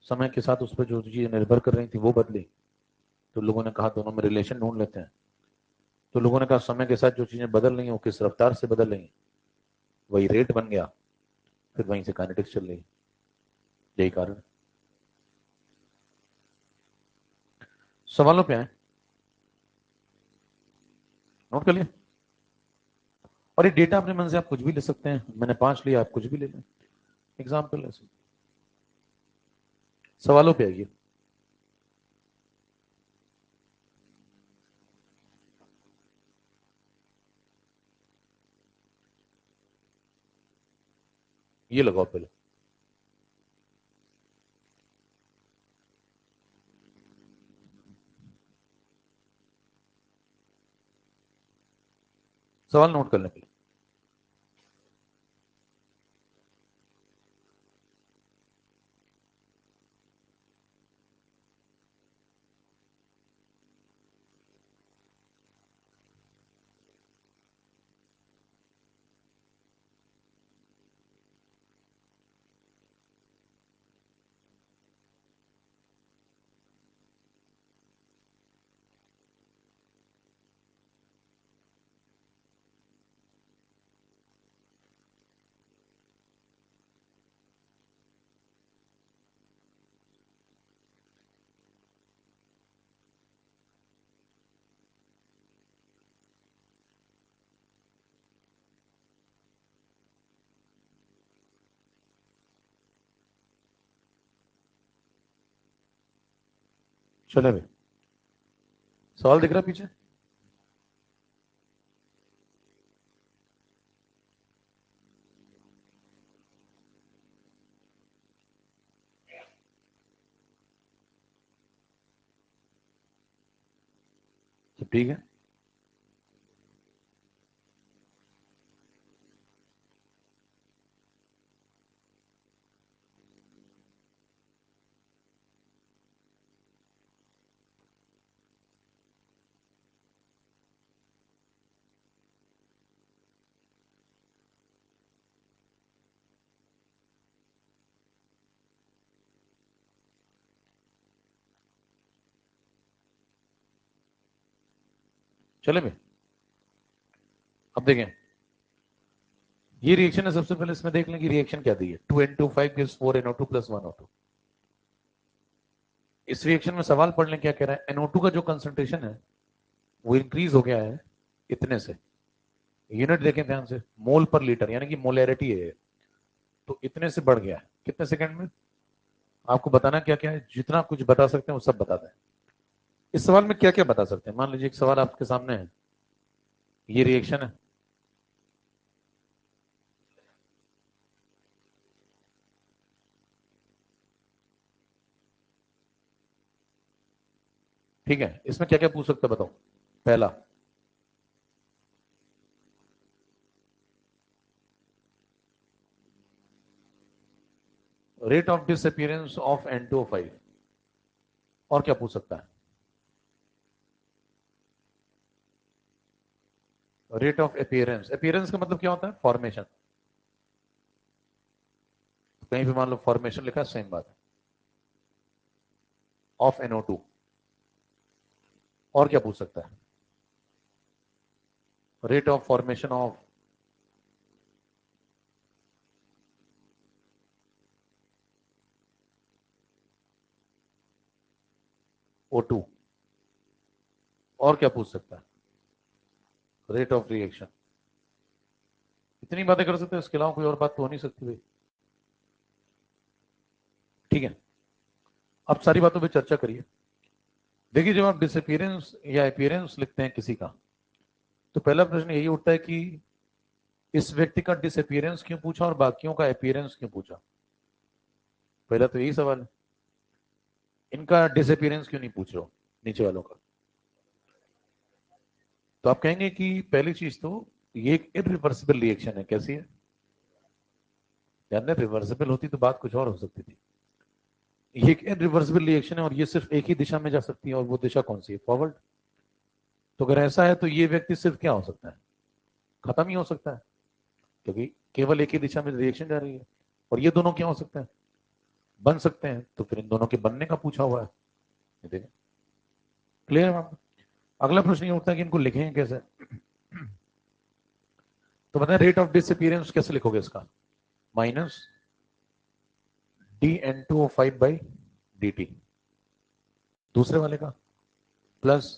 समय के साथ उस पर जो चीजें निर्भर कर रही थी वो बदली। तो लोगों ने कहा दोनों में रिलेशन ढूंढ लेते हैं। तो लोगों ने कहा समय के साथ जो चीजें बदल रही हैं वो किस रफ्तार से बदल रही हैं, वही रेट बन गया, फिर वहीं से काइनेटिक्स चल रही। यही कारण। सवालों पे आए, नोट कर लिया। और ये डेटा अपने मन से आप कुछ भी ले सकते हैं, मैंने 5 लिया, आप कुछ भी ले लें। एग्जाम्पल ऐसे। सवालों पे आइए। ये लगाओ पहले। सवाल नोट करने के लिए। चले भाई, सवाल दिख रहा है पीछे? तो ठीक है। चले भाई, अब देखें, ये रिएक्शन है। सबसे पहले इसमें देख लें कि रिएक्शन क्या दी है। 2N25 gives 4NO2 plus 1O2। इस रिएक्शन में सवाल पढ़ लें क्या कह रहा है। NO2 का जो कंसंट्रेशन है वो इंक्रीज हो गया है इतने से, यूनिट देखें ध्यान से, मोल पर लीटर, यानी कि मोलैरिटी है। तो इतने से बढ़ गया है कितने सेकंड में? आपको बताना क्या क्या है, जितना कुछ बता सकते हैं वो सब बता दें। इस सवाल में क्या क्या बता सकते हैं? मान लीजिए एक सवाल आपके सामने है, ये रिएक्शन है, ठीक है, इसमें क्या क्या पूछ सकते हैं बताओ। पहला, rate of disappearance of N2O5। और क्या पूछ सकता है? रेट ऑफ अपीयरेंस, अपीयरेंस का मतलब क्या होता है? फॉर्मेशन। कहीं भी मान लो फॉर्मेशन लिखा है, सेम बात है, ऑफ NO2। और क्या पूछ सकता है? Rate of formation of O2, और क्या पूछ सकता है? Rate of reaction. इतनी बातें कर सकते हैं, इसके अलावा कोई और बात तो हो नहीं सकती भाई। ठीक है, अब सारी बातों पे चर्चा करिए। देखिए, जब आप डिसअपियरेंस या अपीयरेंस लिखते हैं किसी का, तो पहला प्रश्न यही उठता है कि इस व्यक्ति का डिसअपियरेंस क्यों पूछा और बाकियों का अपीयरेंस क्यों पूछा। पहला तो यही सवाल है, इनका डिसअपियरेंस क्यों नहीं पूछ रहे हो नीचे वालों का। तो आप कहेंगे कि पहली चीज तो ये एक इरिवर्सिबल रिएक्शन है। कैसी है? यानी रिवर्सिबल होती तो बात कुछ और हो सकती थी। ये एक इरिवर्सिबल रिएक्शन है और ये सिर्फ एक ही दिशा में जा सकती है, और वो दिशा कौन सी है? फॉरवर्ड। तो अगर ऐसा है तो ये व्यक्ति सिर्फ क्या हो सकता है? खत्म ही हो सकता है, क्योंकि केवल एक ही दिशा में रिएक्शन जा रही है। और ये दोनों क्या हो सकते हैं? बन सकते हैं। तो फिर इन दोनों के बनने का पूछा हुआ है। देखिए, क्लियर है? अगला प्रश्न ये उठता है कि इनको लिखें कैसे। तो बताएं, रेट ऑफ डिसअपियरेंस कैसे लिखोगे इसका? Minus dN2O5 by dt। दूसरे वाले का प्लस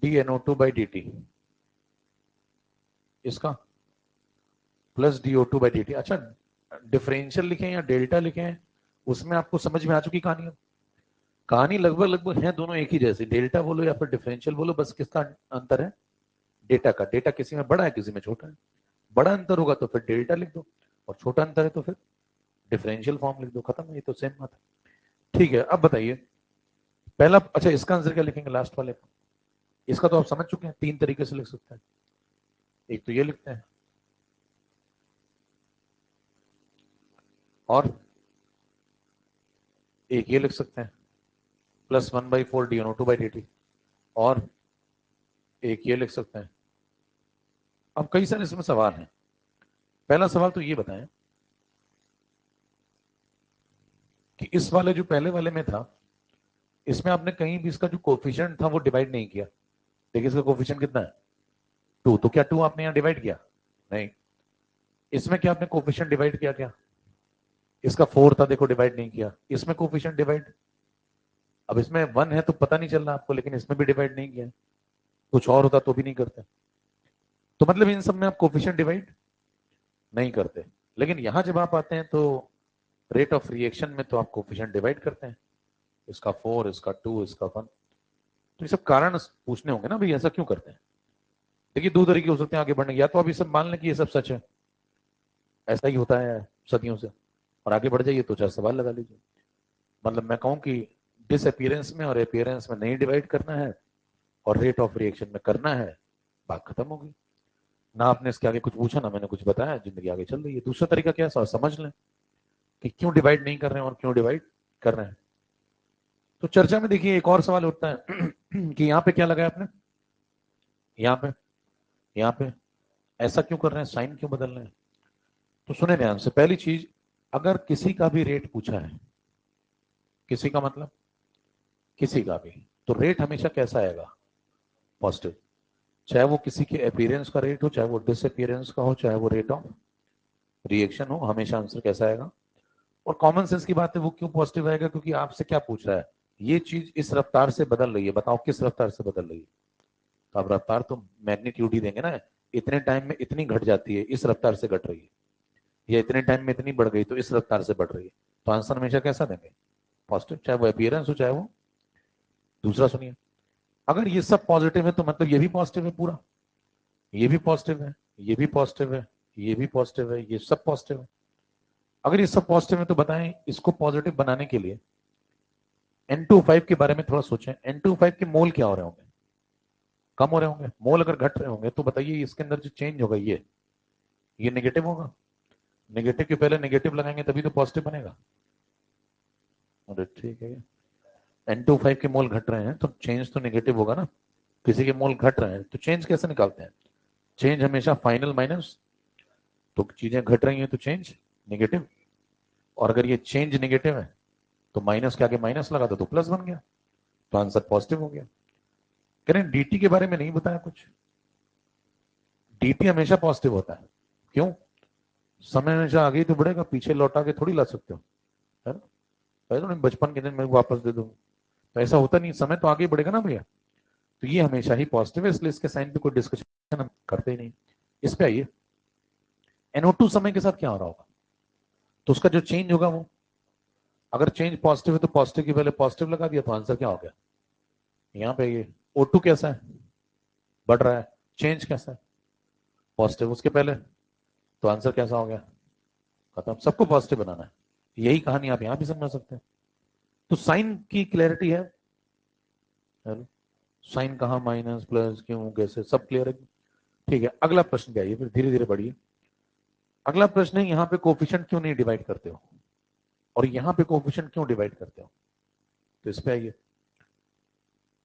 dNO2 बाई dt। इसका प्लस DO2 बाई dt। अच्छा, डिफरेंशियल लिखें या डेल्टा लिखें, उसमें आपको समझ में आ चुकी कहानी है। कहानी लगभग लगभग है दोनों एक ही जैसी। डेल्टा बोलो या फिर डिफरेंशियल बोलो, बस किसका अंतर है? डेटा का। डेटा किसी में बड़ा है, किसी में छोटा है। बड़ा अंतर होगा तो फिर डेल्टा लिख दो, और छोटा अंतर है तो फिर डिफरेंशियल फॉर्म लिख दो। खत्म, ये तो सेम बात है। ठीक है, अब बताइए पहला। अच्छा, इसका आंसर क्या लिखेंगे लास्ट वाले का? इसका तो आप समझ चुके हैं, तीन तरीके से लिख सकते हैं। एक तो ये लिखते हैं, और एक ये लिख सकते हैं, प्लस 1/4 dNO2 बाई dt। और एक ये लिख सकते हैं। अब कई सारे इसमें सवाल हैं। पहला सवाल तो ये बताएं कि इस वाले जो पहले वाले में था, इसमें आपने कहीं भी इसका जो कोफिशिएंट था वो डिवाइड नहीं किया। देखिए, इसका कोफिशिएंट कितना है? 2। तो क्या 2 आपने यहां डिवाइड किया? नहीं। इसमें क्या आपने कोफिशिएंट डिवाइड किया? क्या इसका 4 था, देखो डिवाइड नहीं किया। इसमें कोफिशिएंट डिवाइड, अब इसमें 1 है तो पता नहीं चल रहा आपको, लेकिन इसमें भी डिवाइड नहीं किया। कुछ और होता तो भी नहीं करते। तो मतलब इन सब में आप कोफिशिएंट डिवाइड नहीं करते, लेकिन यहां जब आप आते हैं तो रेट ऑफ रिएक्शन में तो आप कोफिशिएंट डिवाइड करते हैं। इसका 4, इसका 2, इसका 1। तो ये सब कारण पूछने होंगे ना भाई, ऐसा क्यों करते हैं। देखिए, दो तरीके हो सकते हैं आगे बढ़ने के। या तो आप ये सब मान लें कि ये सब सच है, ऐसा ही होता है सदियों से, और आगे बढ़ जाइए, तो चार सवाल लगा लीजिए। मतलब मैं कहूं कि डिसअपियरेंस में और अपीयरेंस में नहीं डिवाइड करना है, और रेट ऑफ रिएक्शन में करना है, बात खत्म हो गई। ना आपने इसके आगे कुछ पूछा, ना मैंने कुछ बताया, जिंदगी आगे चल रही है। दूसरा तरीका क्या है, समझ लें कि क्यों डिवाइड नहीं कर रहे हैं और क्यों डिवाइड कर रहे हैं। तो चर्चा में देखिए एक और सवाल उठता है कि यहाँ पे क्या लगाया आपने, यहाँ पे ऐसा क्यों कर रहे हैं, साइन क्यों बदल रहे हैं। तो सुने ध्यान से, पहली चीज, अगर किसी का भी रेट पूछा है, किसी का मतलब किसी का भी, तो रेट हमेशा कैसा आएगा? पॉजिटिव। चाहे वो किसी के अपीयरेंस का रेट हो, चाहे वो डिसअपियरेंस का हो, चाहे वो रेट ऑफ रिएक्शन हो, हमेशा आंसर कैसा आएगा? और कॉमन सेंस की बात है, वो क्यों पॉजिटिव आएगा? क्योंकि आपसे क्या पूछ रहा है, ये चीज इस रफ्तार से बदल रही है, बताओ किस रफ्तार से बदल रही है। तो आप रफ्तार तो मैग्नीट्यूड ही देंगे ना, इतने टाइम में इतनी घट जाती है, इस रफ्तार से घट रही है, या इतने टाइम में इतनी बढ़ गई तो इस रफ्तार से बढ़ रही है। तो आंसर हमेशा कैसा देंगे? पॉजिटिव, चाहे वो अपीयरेंस हो, चाहे वो दूसरा। सुनिए, अगर ये सब पॉजिटिव है तो मतलब ये भी पॉजिटिव है पूरा, ये भी पॉजिटिव है, ये भी पॉजिटिव है, ये भी पॉजिटिव है, ये सब पॉजिटिव है। अगर ये सब पॉजिटिव है तो बताएं, इसको पॉजिटिव बनाने के लिए N2O5 के बारे में थोड़ा सोचें। N2O5 के मोल क्या हो रहे होंगे? कम हो रहे होंगे। मोल अगर घट रहे होंगे तो बताइए इसके अंदर जो चेंज होगा ये नेगेटिव होगा। नेगेटिव के पहले नेगेटिव लगाएंगे तभी तो पॉजिटिव बनेगा। अरे ठीक है, N2O5 के मोल घट रहे हैं तो चेंज तो नेगेटिव होगा ना। किसी के मोल घट रहे हैं तो चेंज कैसे निकालते हैं? चेंज हमेशा फाइनल माइनस। तो चीजें घट रही हैं तो चेंज नेगेटिव, और अगर ये चेंज नेगेटिव है तो माइनस के आगे माइनस लगा दो तो प्लस बन गया, तो आंसर पॉजिटिव हो गया। कह रहे डीटी के बारे में नहीं बताया कुछ। डीटी हमेशा पॉजिटिव होता है। क्यों? समय हमेशा आगे ही तो बढ़ेगा, पीछे लौटा के थोड़ी ला सकते हो, है ना। बचपन के दिन में वापस दे दो, तो ऐसा होता नहीं, समय तो आगे बढ़ेगा ना भैया। तो ये हमेशा ही पॉजिटिव है, इसलिए इसके साइन पे कोई डिस्कशन हम करते ही नहीं। इस पे आइए, NO2 समय के साथ क्या हो रहा होगा, तो उसका जो चेंज होगा वो, अगर चेंज पॉजिटिव है तो पॉजिटिव की पहले पॉजिटिव लगा दिया, तो आंसर क्या हो गया। यहाँ पे ये O2 कैसा है, बढ़ रहा है, चेंज कैसा है, पॉजिटिव उसके पहले, तो आंसर कैसा हो गया, खत्म। सबको पॉजिटिव बनाना है, यही कहानी आप यहां भी समझ सकते हैं। तो साइन की क्लैरिटी है, साइन कहाँ, माइनस प्लस क्यों कैसे, सब क्लियर है। ठीक है, अगला प्रश्न क्या है, फिर धीरे धीरे बढ़िए। अगला प्रश्न है, यहाँ पे कोफिशिएंट क्यों नहीं डिवाइड करते हो, और यहाँ पे कोफिशिएंट क्यों डिवाइड करते हो, तो इस पे आइए।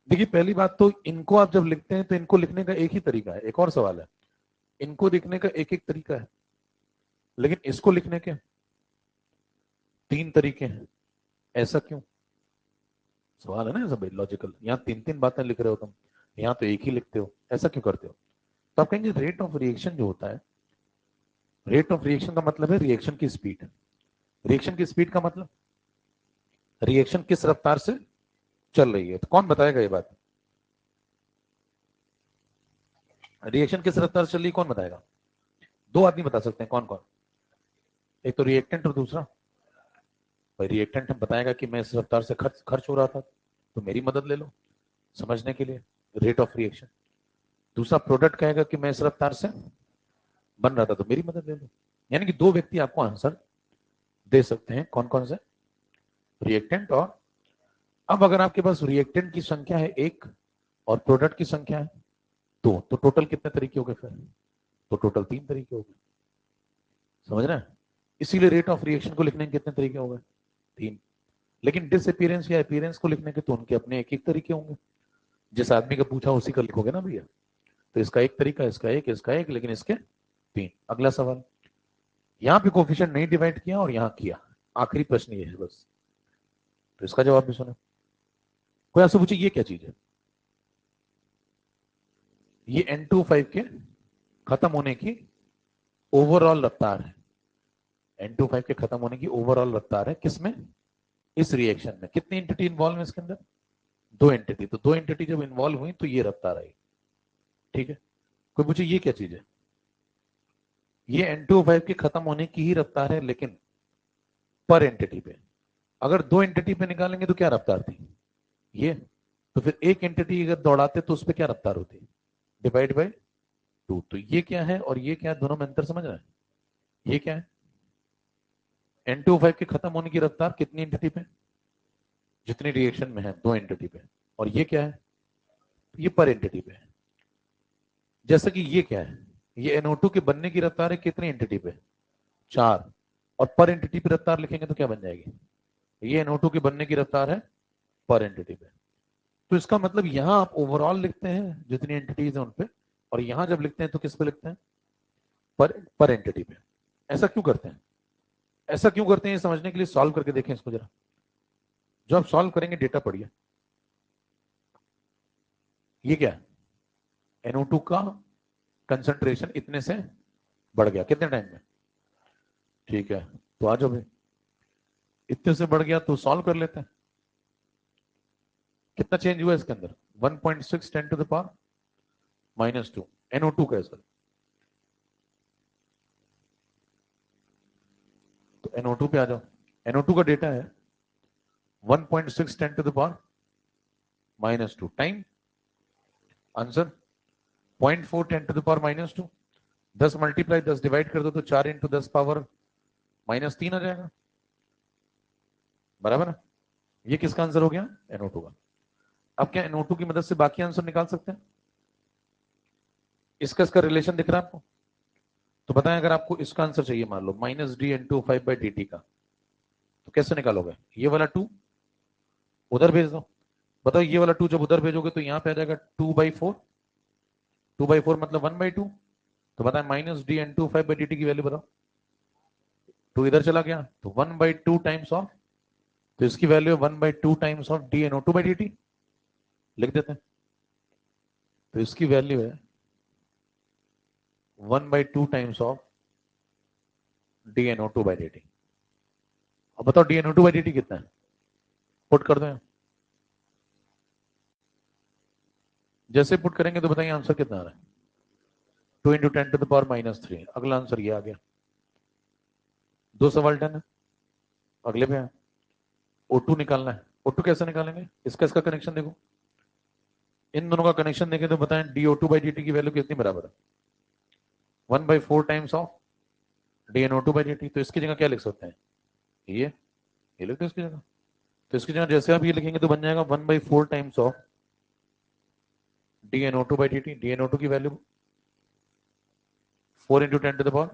देखिए पहली बात तो, इनको आप जब लिखते हैं तो इनको लिखने का एक ही तरीका है। एक और सवाल है, इनको लिखने का एक एक तरीका है, लेकिन इसको लिखने के 3 तरीके हैं, ऐसा क्यों, सवाल है ना सब लॉजिकल। यहाँ 3 बातें लिख रहे हो तुम, यहाँ तो एक ही लिखते हो, ऐसा क्यों करते हो। तो आप कहेंगे रेट ऑफ रिएक्शन जो होता है, रेट ऑफ रिएक्शन का मतलब है रिएक्शन की स्पीड। रिएक्शन की स्पीड का मतलब रिएक्शन किस रफ्तार से चल रही है। तो कौन बताएगा ये बात, रिएक्शन किस रफ्तार से चल रही है, कौन बताएगा। 2 आदमी बता सकते हैं, कौन कौन, एक तो रिएक्टेंट और दूसरा, भाई रिएक्टेंट हम बताएगा कि मैं इस रफ्तार से खर्च खर्च हो रहा था, तो मेरी मदद ले लो समझने के लिए, रेट ऑफ रिएक्शन। दूसरा प्रोडक्ट कहेगा कि मैं इस रफ्तार से बन रहा था, तो मेरी मदद ले लो। यानी कि 2 व्यक्ति आपको आंसर दे सकते हैं, कौन कौन से, रिएक्टेंट और, अब अगर आपके पास रिएक्टेंट की संख्या है 1 और प्रोडक्ट की संख्या है 2, तो टोटल कितने तरीके हो गए फिर, तो टोटल 3 तरीके हो गए, समझ रहे हैं। इसीलिए रेट ऑफ रिएक्शन को लिखने के कितने तरीके हो गए, 3। लेकिन डिसअपीयरेंस या अपीयरेंस को लिखने के तो उनके अपने एक एक तरीके होंगे, जिस आदमी का पूछा उसी का लिखोगे ना भैया। तो इसका एक तरीका, इसका एक, इसका एक, लेकिन इसके 3। अगला सवाल, यहाँ पे कोफिशिएंट नहीं डिवाइड किया और यहाँ किया, आखिरी प्रश्न ये है बस, तो इसका जवाब भी सुनो। कोई आपसे पूछे ये क्या चीज है, ये N25 के खत्म होने की ओवरऑल रफ्तार है। N25 के खत्म होने की ओवरऑल रफ्तार है, किसमें, इस रिएक्शन में। कितनी एंटिटी इन्वॉल्व है इसके अंदर, 2 एंटिटी। तो 2 एंटिटी जब इन्वॉल्व हुई तो ये रफ्तार आई, ठीक है। कोई पूछे ये क्या चीज है, ये N25 के खत्म होने की ही रफ्तार है, लेकिन पर एंटिटी पे। अगर 2 एंटिटी पे निकालेंगे तो क्या रफ्तार थी, ये। तो फिर एक एंटिटी अगर दौड़ाते तो उस पर क्या रफ्तार होती, डिवाइड बाय 2। तो ये क्या है और ये क्या है, दोनों में अंतर समझ रहे हैं। ये क्या है, N25 के खत्म होने की रफ्तार कितनी एंटिटी पे, जितनी रिएक्शन में है 2 एंटिटी पे। और ये क्या है, ये पर एंटिटी पे है। जैसे कि ये क्या है, ये NO2 के बनने की रफ्तार है कितनी एंटिटी पे, 4। और पर एंटिटी पे रफ्तार लिखेंगे तो क्या बन जाएगी, ये NO2 के बनने की रफ्तार है पर एंटिटी पे। तो इसका मतलब यहां आप ओवरऑल लिखते हैं जितनी एंटिटीज है उन पे, और यहां जब लिखते हैं तो किस पे लिखते हैं, पर एंटिटी पे। ऐसा क्यों करते हैं, ऐसा क्यों करते हैं, ये समझने के लिए सॉल्व करके देखें इसको जरा। जो आप सॉल्व करेंगे डेटा पढ़िए। ये क्या है, NO2 का कंसंट्रेशन इतने से बढ़ गया, कितने टाइम में, ठीक है। तो आ जाओ भाई, इतने से बढ़ गया तो सॉल्व कर लेते हैं। कितना चेंज हुआ इसके अंदर, 1.6 10 टू द पावर -2, NO2 का इसका। तो NO2 पे आ जाओ, NO2 का डेटा है 1.6 10 to the power -2 time, answer 0.4 10 to the power -2। 10 multiply 10 divide कर दो तो 4 इंटू 10 पावर -3 आ जाएगा, बराबर है। ये किसका आंसर हो गया, NO2 का। अब क्या NO2 की मदद से बाकी आंसर निकाल सकते हैं, इसका इसका रिलेशन दिख रहा है आपको। तो बताएं, अगर आपको इसका आंसर चाहिए, मान लो -dN25/dt का, तो कैसे निकालोगे, ये वाला 2 उधर भेज दो। बताओ ये वाला 2 जब उधर भेजोगे तो यहां पे आ जाएगा 2/4, 2/4 मतलब 1/2। तो बताएं -dN25/dt की वैल्यू बताओ, 2 इधर चला गया तो 1/2 टाइम्स ऑफ, तो इसकी वैल्यू है 1/2 टाइम्स ऑफ dNO2/dt, लिख देते हैं। तो इसकी वैल्यू है 1/2 टाइम्स ऑफ dNO2/dt। अब बताओ dNO2/dt कितना है, पुट कर दो। जैसे पुट करेंगे तो बताइए आंसर कितना आ रहा है? 2 इंटू 10⁻³ अगला आंसर ये आ गया। 2 सवाल डन है। अगले पे है O2 निकालना है। O2 कैसे निकालेंगे? इसका कनेक्शन देखो, इन दोनों का कनेक्शन देखें तो बताएं DO2/dt की वैल्यू कितनी बराबर है? 1/4 टाइम्स ऑफ DnO2/dt। तो इसकी जगह क्या लिख सकते हैं? ये लिख दो इसकी जगह। तो इसकी जगह जैसे आप ये लिखेंगे तो बन जाएगा 1/4 टाइम्स ऑफ DnO2/dt। DnO2 की वैल्यू 4 इंटू 10⁻,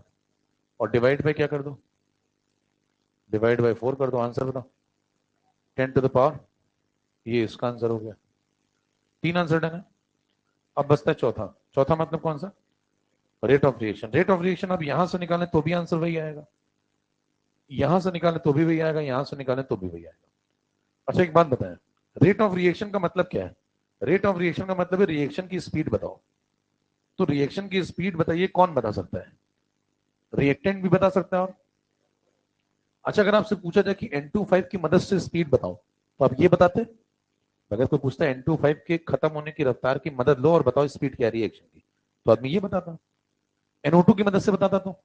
और डिवाइड बाय क्या कर दो? डिवाइड बाय 4 कर दो। आंसर बताओ। 10⁻, ये इसका आंसर हो गया। 3 आंसर डन है। अब बचता है चौथा। चौथा मतलब कौन सा? Rate of reaction. Rate of reaction अब यहां से निकालें तो भी आंसर वही आएगा, यहां से निकालें तो भी वही आएगा, यहां से निकालें तो भी वही आएगा। अच्छा एक बात बताएं, रेट ऑफ रिएक्शन का मतलब क्या है? रेट ऑफ रिएक्शन का मतलब है रिएक्शन की स्पीड बताओ। तो रिएक्शन की स्पीड बताइए, कौन बता सकता है? रिएक्टेंट भी बता सकता है। और अच्छा अगर आपसे पूछा जाए कि N25 की मदद से स्पीड बताओ, तो आप ये बताते? अगर कोई पूछता है N25 के खत्म होने की रफ्तार की मदद लो और बताओ स्पीड क्या है रिएक्शन की, तो आदमी ये बताता। NO2 की मदद से बताता तो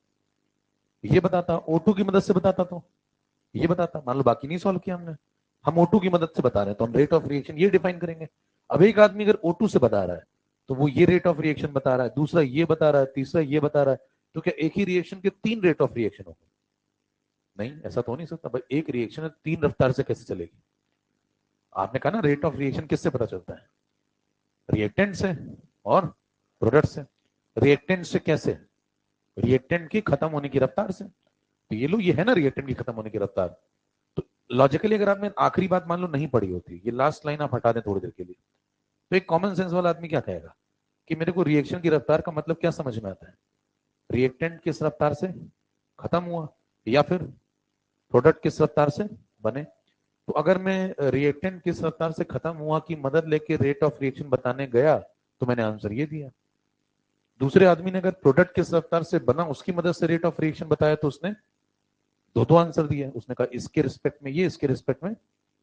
ये बताता, O2 की मदद से बताता तो ये बताता। मान लो बाकी नहीं सॉल्व किया हमने, हम O2 की मदद से बता रहे हैं तो हम रेट ऑफ रिएक्शन ये डिफाइन करेंगे। अब एक आदमी अगर O2 से बता रहा है तो वो ये रेट ऑफ रिएक्शन बता रहा है, दूसरा ये बता रहा है, तीसरा ये बता रहा है, तो क्या एक ही रिएक्शन के 3 रेट ऑफ रिएक्शन होंगे? नहीं, ऐसा तो हो नहीं सकता भाई। एक रिएक्शन है 3 रफ्तार से कैसे चलेगी? आपने कहा ना रेट ऑफ रिएक्शन किससे पता चलता है? रिएक्टेंट से और प्रोडक्ट से। रिएक्टेंट से कैसे? रिएक्टेंट की खत्म होने की रफ्तार से। तो ये लो, ये है ना रिएक्टेंट की खत्म होने की रफ्तार। तो लॉजिकली अगर आपने आखिरी बात मान लो नहीं पढ़ी होती, ये लास्ट लाइन आप हटा दें थोड़ी देर के लिए, तो एक कॉमन सेंस वाला आदमी क्या कहेगा कि मेरे को रिएक्शन की रफ्तार का मतलब क्या समझ में आता है? रिएक्टेंट किस रफ्तार से खत्म हुआ या फिर प्रोडक्ट किस रफ्तार से बने। तो अगर मैं रिएक्टेंट किस रफ्तार से खत्म हुआ की मदद लेके रेट ऑफ रिएक्शन बताने गया तो मैंने आंसर ये दिया। दूसरे आदमी ने अगर प्रोडक्ट किस रफ्तार से बना उसकी मदद से रेट ऑफ रिएक्शन बताया तो उसने दो आंसर दिया। उसने कहा इसके रिस्पेक्ट में ये, इसके रिस्पेक्ट में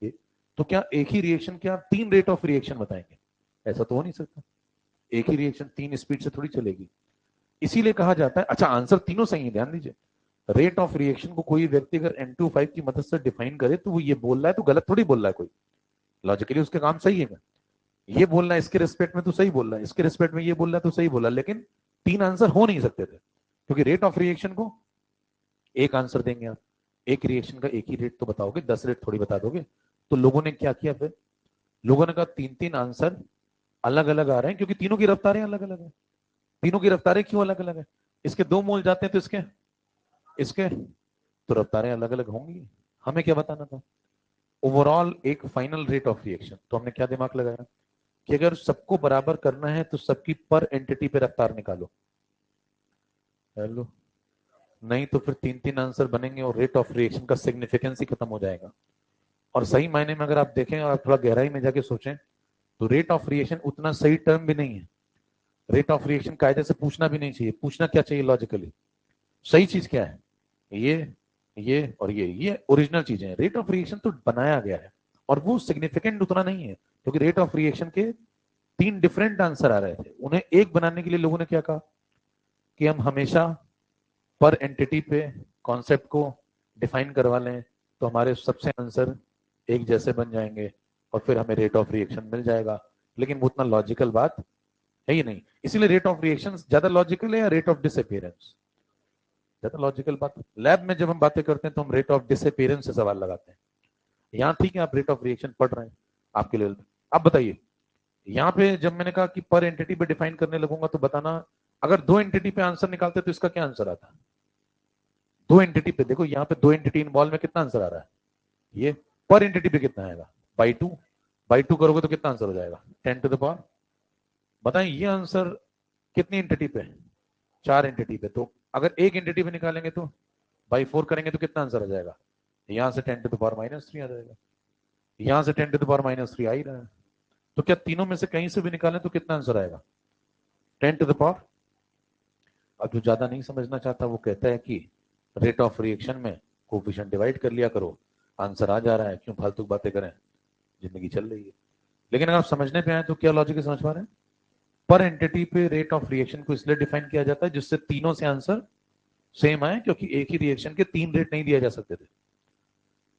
ये। तो क्या एक ही रिएक्शन के आप 3 रेट ऑफ रिएक्शन बताएंगे? ऐसा तो हो नहीं सकता। एक ही रिएक्शन 3 स्पीड से थोड़ी चलेगी। इसीलिए कहा जाता है, अच्छा आंसर तीनों सही है, ध्यान दीजिए। रेट ऑफ रिएक्शन को कोई व्यक्ति अगर N25 की मदद से डिफाइन करे तो वो ये बोल रहा है तो गलत थोड़ी बोल रहा है कोई, लॉजिकली उसके काम सही है। ये बोल रहा है इसके रिस्पेक्ट में तो सही बोल रहा है, इसके रिस्पेक्ट में ये बोल रहा है तो सही बोल रहा है, लेकिन 3 आंसर हो नहीं सकते थे क्योंकि रेट ऑफ रिएक्शन को एक आंसर देंगे आप, एक रिएक्शन का एक ही रेट तो बताओगे, 10 रेट थोड़ी बता दोगे। तो लोगों ने क्या किया फिर? लोगों ने कहा 3 आंसर अलग अलग आ रहे हैं क्योंकि तीनों की रफ्तारें अलग अलग है। तीनों की रफ्तारें क्यों अलग अलग है? इसके 2 मोल जाते हैं तो इसके तो रफ्तारें अलग अलग होंगी। हमें क्या बताना था? ओवरऑल एक फाइनल रेट ऑफ रिएक्शन। तो हमने क्या दिमाग लगाया कि अगर सबको बराबर करना है तो सबकी पर एंटिटी पे रफ्तार निकालो। हेलो, नहीं तो फिर 3 आंसर बनेंगे और रेट ऑफ रिएक्शन का सिग्निफिकेंस ही खत्म हो जाएगा। और सही मायने में अगर आप देखें और थोड़ा गहराई में जाके सोचें तो रेट ऑफ रिएक्शन उतना सही टर्म भी नहीं है। रेट ऑफ रिएक्शन कायदे से पूछना भी नहीं चाहिए। पूछना क्या चाहिए लॉजिकली? सही चीज क्या है? ये और ये ओरिजिनल चीजें हैं। रेट ऑफ रिएक्शन तो बनाया गया है और वो सिग्निफिकेंट उतना नहीं है क्योंकि रेट ऑफ रिएक्शन के 3 डिफरेंट आंसर आ रहे थे। उन्हें एक बनाने के लिए लोगों ने क्या कहा कि हम हमेशा पर एंटिटी पे कॉन्सेप्ट को डिफाइन करवा लें तो हमारे सबसे आंसर एक जैसे बन जाएंगे और फिर हमें रेट ऑफ रिएक्शन मिल जाएगा। लेकिन वो उतना लॉजिकल बात है ही नहीं। इसीलिए रेट ऑफ रिएक्शन ज्यादा लॉजिकल है या रेट ऑफ डिसअपीयरेंस ज्यादा लॉजिकल बात? लैब में जब हम बातें करते हैं तो हम रेट ऑफ डिसअपीयरेंस से सवाल लगाते हैं। यहाँ ठीक है आप रेट ऑफ रिएक्शन पढ़ रहे हैं आपके लेवल पे। अब बताइए यहाँ पे जब मैंने कहा कि पर एंटिटी पे डिफाइन करने लगूंगा तो बताना अगर 2 एंटिटी पे आंसर निकालते तो इसका क्या आंसर आता? 2 एंटिटी पे देखो, यहाँ पे 2 एंटिटी इन्वॉल्व में कितना आंसर आ रहा है? ये पर एंटिटी पे कितना आएगा? बाई टू करोगे तो कितना आंसर हो जाएगा? 10⁻। बताएं ये आंसर कितनी एंटिटी पे? 4 एंटिटी पे। तो अगर एक एंटिटी पे निकालेंगे तो बाई 4 करेंगे तो कितना आंसर आ जाएगा? यहां से 10⁻³ आ जाएगा, यहां से 10⁻³ आ ही रहा है। तो क्या तीनों में से कहीं से भी निकालें तो कितना आंसर आएगा? 10⁻। अब जो ज्यादा नहीं समझना चाहता वो कहता है कि रेट ऑफ रिएक्शन में कोफिशिएंट डिवाइड कर लिया करो, आंसर आ जा रहा है, क्यों फालतू बातें करें, जिंदगी चल रही है। लेकिन अगर आप समझने पे आए तो क्या लॉजिक समझ पा रहे हैं? पर एंटिटी पे रेट ऑफ रिएक्शन को इसलिए डिफाइन किया जाता है जिससे तीनों से आंसर सेम आए, क्योंकि एक ही रिएक्शन के 3 रेट नहीं दिए जा सकते थे।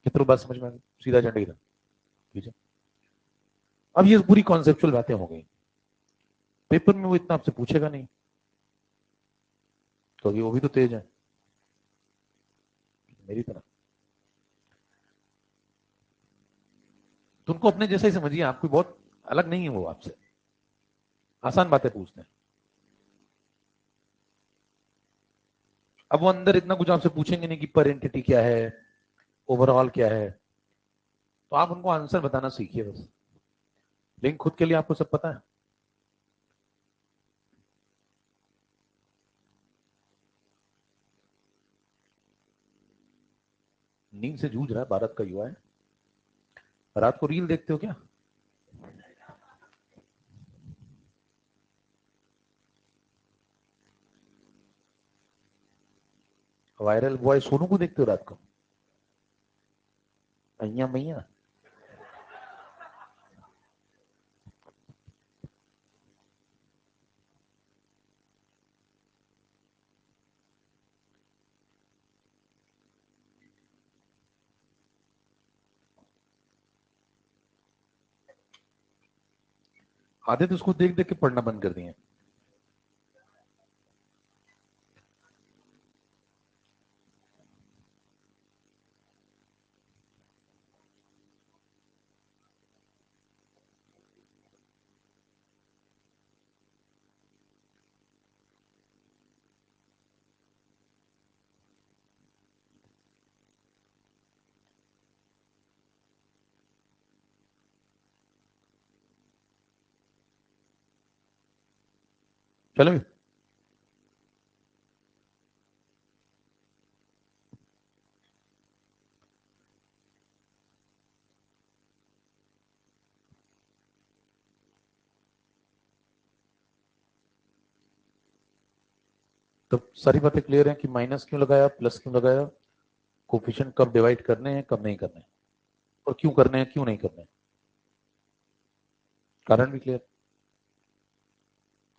कितनी बात समझ में आ गई? सीधा झंडे की तरह। ठीक है, अब ये पूरी कॉन्सेप्चुअल बातें हो गई। पेपर में वो इतना आपसे पूछेगा नहीं, क्योंकि वो भी तो तेज है मेरी तरह। तो उनको अपने जैसा ही समझिए, आपको बहुत अलग नहीं है वो आपसे, आसान बातें पूछते हैं। अब वो अंदर इतना कुछ आपसे पूछेंगे नहीं कि पर एंटिटी क्या है, ओवरऑल क्या है, तो आप उनको आंसर बताना सीखिए बस। लेकिन खुद के लिए आपको सब पता है। नींद से जूझ रहा है भारत का युवा है। रात को रील देखते हो क्या? वायरल बॉय सोनू को देखते हो रात को? अय्या मैया। आधे तो उसको देख देख के पढ़ना बंद कर दिए। चलो भी। तो सारी बातें क्लियर है कि माइनस क्यों लगाया, प्लस क्यों लगाया, कोफिशिएंट कब डिवाइड करने हैं, कब नहीं करने हैं, और क्यों करने हैं, क्यों नहीं करने हैं, कारण भी क्लियर।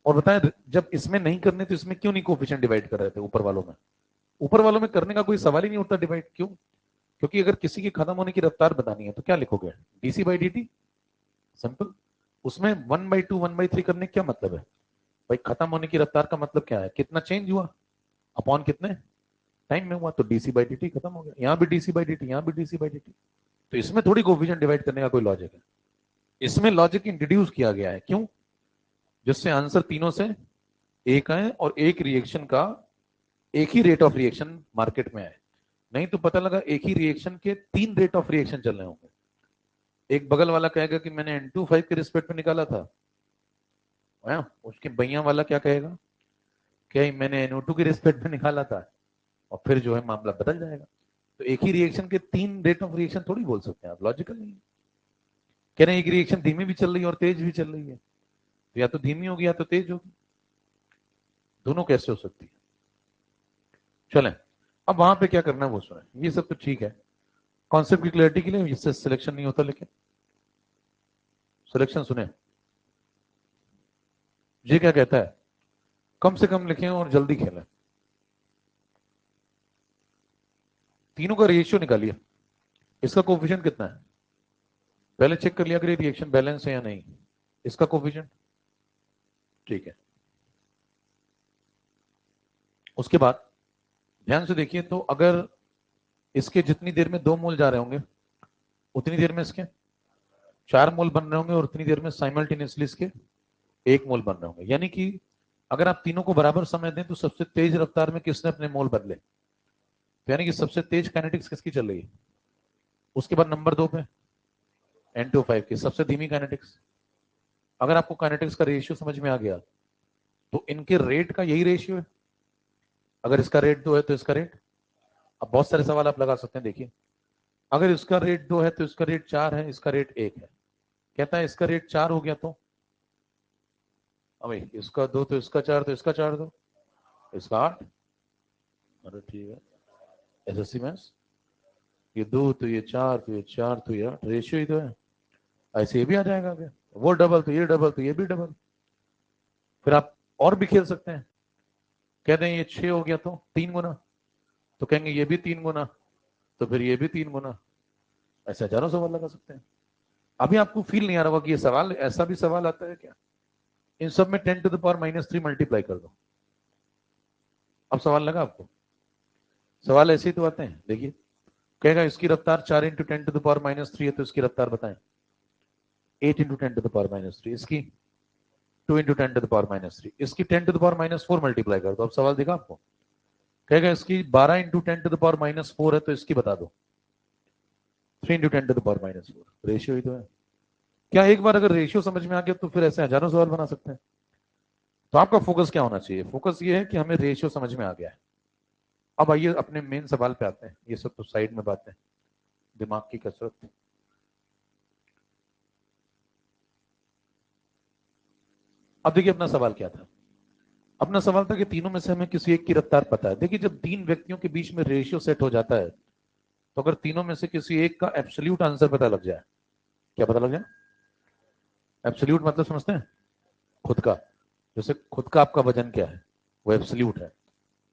और बताएं, जब इसमें नहीं करने तो इसमें क्यों नहीं कोफिशिएंट डिवाइड कर रहे थे ऊपर वालों में? ऊपर वालों में करने का कोई सवाल ही नहीं उठता डिवाइड, क्यों? क्योंकि अगर किसी की खत्म होने की रफ्तार बतानी है तो क्या लिखोगे? DC by D. सिंपल। उसमें 1/2 1/3 करने का क्या मतलब है भाई? खत्म होने की रफ्तार का मतलब क्या है? कितना चेंज हुआ अपॉन कितने टाइम में हुआ, तो डीसी बाई डी खत्म हो गया। यहाँ भी डीसी बाई डी, यहाँ भी डीसी बाई डी। तो इसमें थोड़ी कोफिशिएंट डिवाइड करने का कोई लॉजिक है। इसमें लॉजिक इंट्रोड्यूस किया गया है, क्यों? जिससे आंसर तीनों से एक आए और एक रिएक्शन का एक ही रेट ऑफ रिएक्शन मार्केट में आए। नहीं तो पता लगा एक ही रिएक्शन के 3 रेट ऑफ रिएक्शन चल रहे होंगे। एक बगल वाला कहेगा कि मैंने N25 के रिस्पेक्ट में निकाला था, उसके भैया वाला क्या कहेगा, क्या मैंने NO2 के रिस्पेक्ट में निकाला था, और फिर जो है मामला बदल जाएगा। तो एक ही रिएक्शन के 3 रेट ऑफ रिएक्शन थोड़ी बोल सकते हैं आप, लॉजिकल नहीं है। कह रहे हैं एक रिएक्शन धीमी भी चल रही है और तेज भी चल रही है, तो या तो धीमी होगी या तो तेज होगी, दोनों कैसे हो सकती है? चलें, अब वहां पे क्या करना है वो सुने। ये सब तो ठीक है कॉन्सेप्ट की क्लैरिटी के लिए, इससे सिलेक्शन नहीं होता, लेकिन सिलेक्शन सुने। ये क्या कहता है? कम से कम लिखें और जल्दी खेलें। तीनों का रेशियो निकालिए। इसका कोफिशिएंट कितना है पहले चेक कर लिया करिए, रिएक्शन बैलेंस है या नहीं। इसका कोफिशिएंट ठीक है। उसके बाद ध्यान से देखिए, तो अगर इसके जितनी देर में 2 मोल जा रहे होंगे उतनी देर में इसके 4 मोल बन रहे होंगे, और उतनी देर में साइमल्टेनियसली इसके 1 मोल बन रहे होंगे। यानी कि अगर आप तीनों को बराबर समय दें तो सबसे तेज रफ्तार में किसने अपने मोल बदले, तो यानी कि सबसे तेज काइनेटिक्स किसकी चल रही है। उसके बाद नंबर 2 पे N25 की सबसे धीमी काइनेटिक्स। अगर आपको काइनेटिक्स का रेशियो समझ में आ गया तो इनके रेट का यही रेशियो है। अगर इसका रेट 2 है तो इसका रेट, अब बहुत सारे सवाल आप लगा सकते हैं। देखिए, अगर इसका रेट 2 है तो इसका रेट 4 है, इसका रेट 1 है। कहता है इसका रेट 4 हो गया तो भाई इसका 2 तो इसका 4, तो इसका 4 दो, इसका 8। अरे ठीक है, एसएससी में ये 2 तो ये 4, तो ये 4 तो ये 8, रेशियो ही तो है। ऐसे ये भी आ जाएगा क्या? वो डबल तो ये डबल, तो ये भी डबल। फिर आप और भी खेल सकते हैं, कह दें ये 6 हो गया तो 3 गुना, तो कहेंगे ये भी 3 गुना, तो फिर ये भी 3 गुना। ऐसे हजारों सवाल लगा सकते हैं। अभी आपको फील नहीं आ रहा होगा कि ये सवाल, ऐसा भी सवाल आता है क्या? इन सब में 10⁻³ मल्टीप्लाई कर दो। अब सवाल लगा आपको? सवाल ऐसे ही तो आते हैं। देखिए, कहेगा इसकी रफ्तार 4 इंटू 10⁻³ है, तो इसकी रफ्तार बताएं। 8 इंटू 10⁻³, इसकी 2 इंटू 10⁻³, इसकी 10⁻⁴ मल्टीप्लाई कर दो। अब सवाल दिखा आपको? कहेगा इसकी 12 इंटू 10⁻⁴ है, तो इसकी बता दो। 3 इंटू 10⁻⁴, रेशियो ही तो है। क्या एक बार अगर रेशियो समझ में आ गया तो फिर ऐसे हजारों सवाल बना सकते हैं। तो आपका फोकस क्या होना चाहिए? फोकस ये है कि हमें रेशियो समझ में आ गया है। अब आइए अपने मेन सवाल पे आते हैं। ये सब तो साइड में बातें, दिमाग की कसरत। अब देखिए अपना सवाल क्या था। अपना सवाल था कि तीनों में से हमें किसी एक की रफ्तार पता है। देखिए जब तीन व्यक्तियों के बीच में रेशियो सेट हो जाता है, तो अगर तीनों में से किसी एक का एब्सोल्यूट आंसर पता लग जाए, क्या पता लग जाए? एब्सोल्यूट मतलब समझते हैं? खुद का। जैसे खुद का आपका वजन क्या है, वो एब्सोल्यूट है।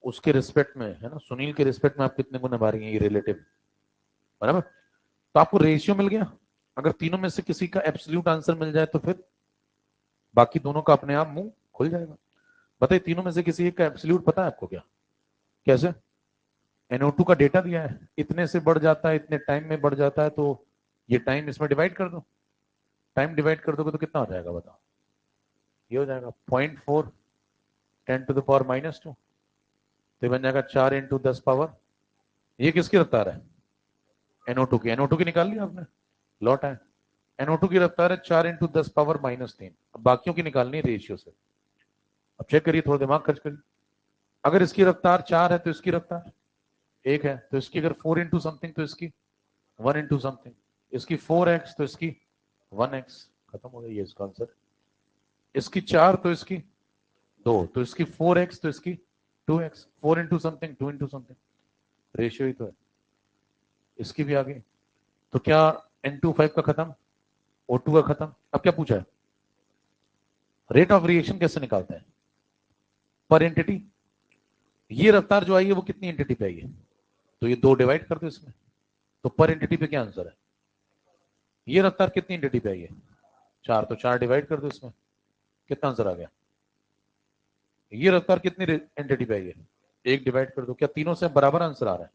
उसके रिस्पेक्ट में है ना, सुनील के रिस्पेक्ट में आप कितने गुना भारी हैं, ये रिलेटिव, बराबर। तो आपको रेशियो मिल गया। अगर तीनों में से किसी का एब्सोल्यूट आंसर मिल जाए तो फिर बाकी दोनों का अपने आप मुंह खुल जाएगा। बताइए तीनों में से किसी एक का एब्सोल्यूट पता है आपको क्या? कैसे? NO2 का डेटा दिया है, इतने से बढ़ जाता है, इतने टाइम में बढ़ जाता है, तो ये टाइम इसमें डिवाइड कर दो। टाइम डिवाइड कर दोगे तो कितना हो जाएगा बताओ? ये हो जाएगा 0.4 10⁻⁻², तो बन जाएगा 4 इंटू 10 पावर। ये किसकी रफ्तार है? NO2 की। NO2 की निकाल ली आपने, लौट है। NO2 की रफ्तार है 4 इंटू 10⁻⁻3। अब बाकियों की निकालनी है रेशियो से। अब चेक करिए, थोड़ा दिमाग खर्च करिए। अगर इसकी रफ्तार 4 है तो इसकी रफ्तार 1 है, तो इसकी अगर 4 इंटू समथिंग तो इसकी 1 इंटू समथिंग, इसकी 4x तो इसकी 1x। खत्म हो गया ये इसका आंसर। इसकी 4 तो इसकी 2, तो इसकी 4x तो इसकी 2x। 4 into something 2 into something, ratio ही तो है। इसकी भी आ गई। तो क्या N25 का खत्म, O2 का खत्म। अब क्या पूछा है? रेट ऑफ रिएक्शन कैसे निकालते हैं? पर एंटिटी। ये रफ्तार जो आई है वो कितनी एंटिटी पे आई है? तो ये 2 डिवाइड कर दो इसमें, तो पर एंटिटी पे क्या आंसर है? ये रफ्तार कितनी एंटिटी पे आई है? 4, तो 4 डिवाइड कर दो इसमें, कितना आंसर आ गया? ये रफ्तार कितनी एंटिटी पे आई है? 1 डिवाइड कर दो। क्या तीनों से बराबर आंसर आ रहा है?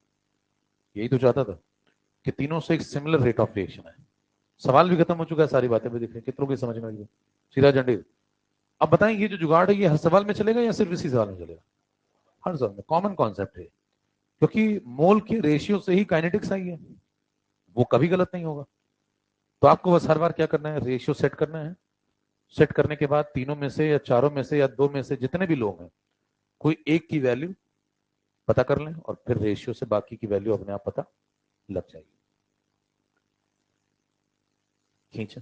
यही तो चाहता था कि तीनों से एक सिमिलर रेट ऑफ रिएक्शन है। सवाल भी खत्म हो चुका है, सारी बातें भी दिख रही, कितनों की समझ में आ गई? सीधा झंडे। अब बताएं ये जो जुगाड़ है ये हर सवाल में चलेगा या सिर्फ इसी सवाल में चलेगा? हर सवाल में। कॉमन कॉन्सेप्ट है, क्योंकि मोल के रेशियो से ही काइनेटिक्स आई है, वो कभी गलत नहीं होगा। तो आपको बस हर बार क्या करना है? रेशियो सेट करना है। सेट करने के बाद तीनों में से या चारों में से या दो में से जितने भी लोग हैं, कोई एक की वैल्यू पता कर लें और फिर रेशियो से बाकी की वैल्यू अपने आप पता लग जाएगी। खींच।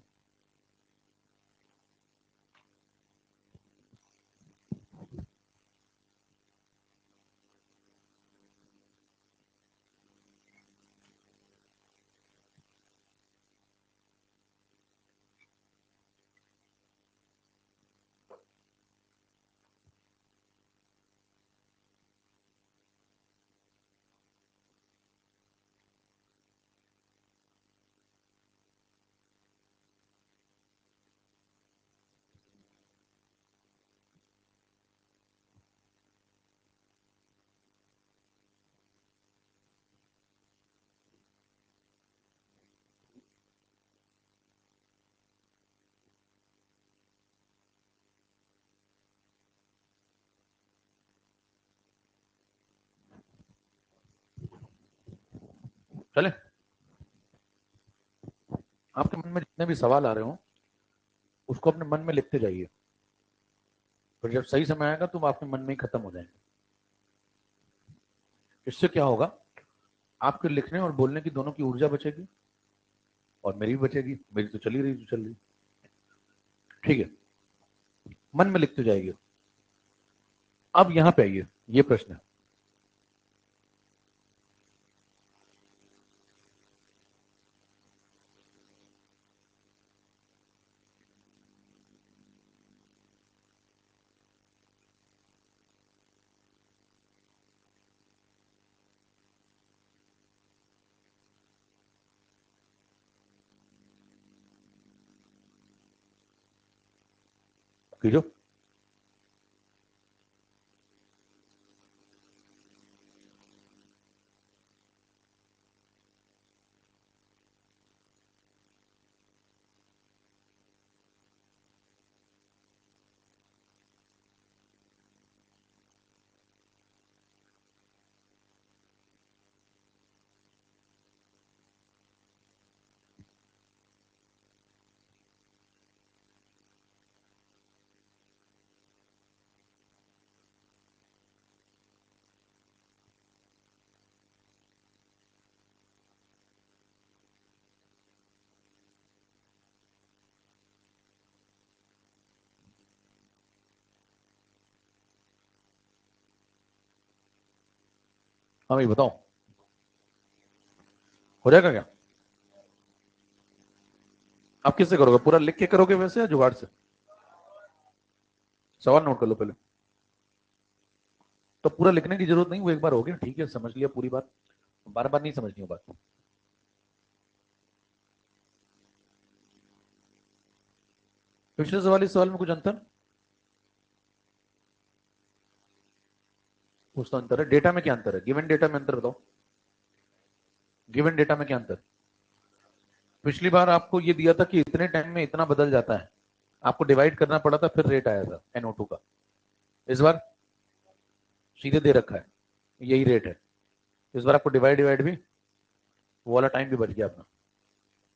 चले, आपके मन में जितने भी सवाल आ रहे हो उसको अपने मन में लिखते जाइए, फिर जब सही समय आएगा तो वो आपके मन में ही खत्म हो जाएंगे। इससे क्या होगा? आपके लिखने और बोलने की दोनों की ऊर्जा बचेगी, और मेरी भी बचेगी। मेरी तो चली रही, तो चल रही। ठीक है, मन में लिखते जाइए। अब यहां पे आइए, ये प्रश्न है। कीजिए। हाँ भाई बताओ, हो जाएगा क्या? आप किससे करोगे, पूरा लिख के करोगे वैसे या जुगाड़ से? सवाल नोट कर लो पहले। तो पूरा लिखने की जरूरत नहीं, वो एक बार हो गया ठीक है, समझ लिया पूरी बात, बार बार नहीं समझनी हो बात। पिछले सवाल इस सवाल में कुछ अंतर? कुछ तो अंतर है। डेटा में क्या अंतर है, गिवन डेटा में अंतर बताओ, गिवन डेटा में क्या अंतर? पिछली बार आपको ये दिया था कि इतने टाइम में इतना बदल जाता है, आपको डिवाइड करना पड़ा था, फिर रेट आया था NO2 का। इस बार सीधे दे रखा है, यही रेट है। इस बार आपको डिवाइड डिवाइड भी, वो वाला टाइम भी बच गया अपना,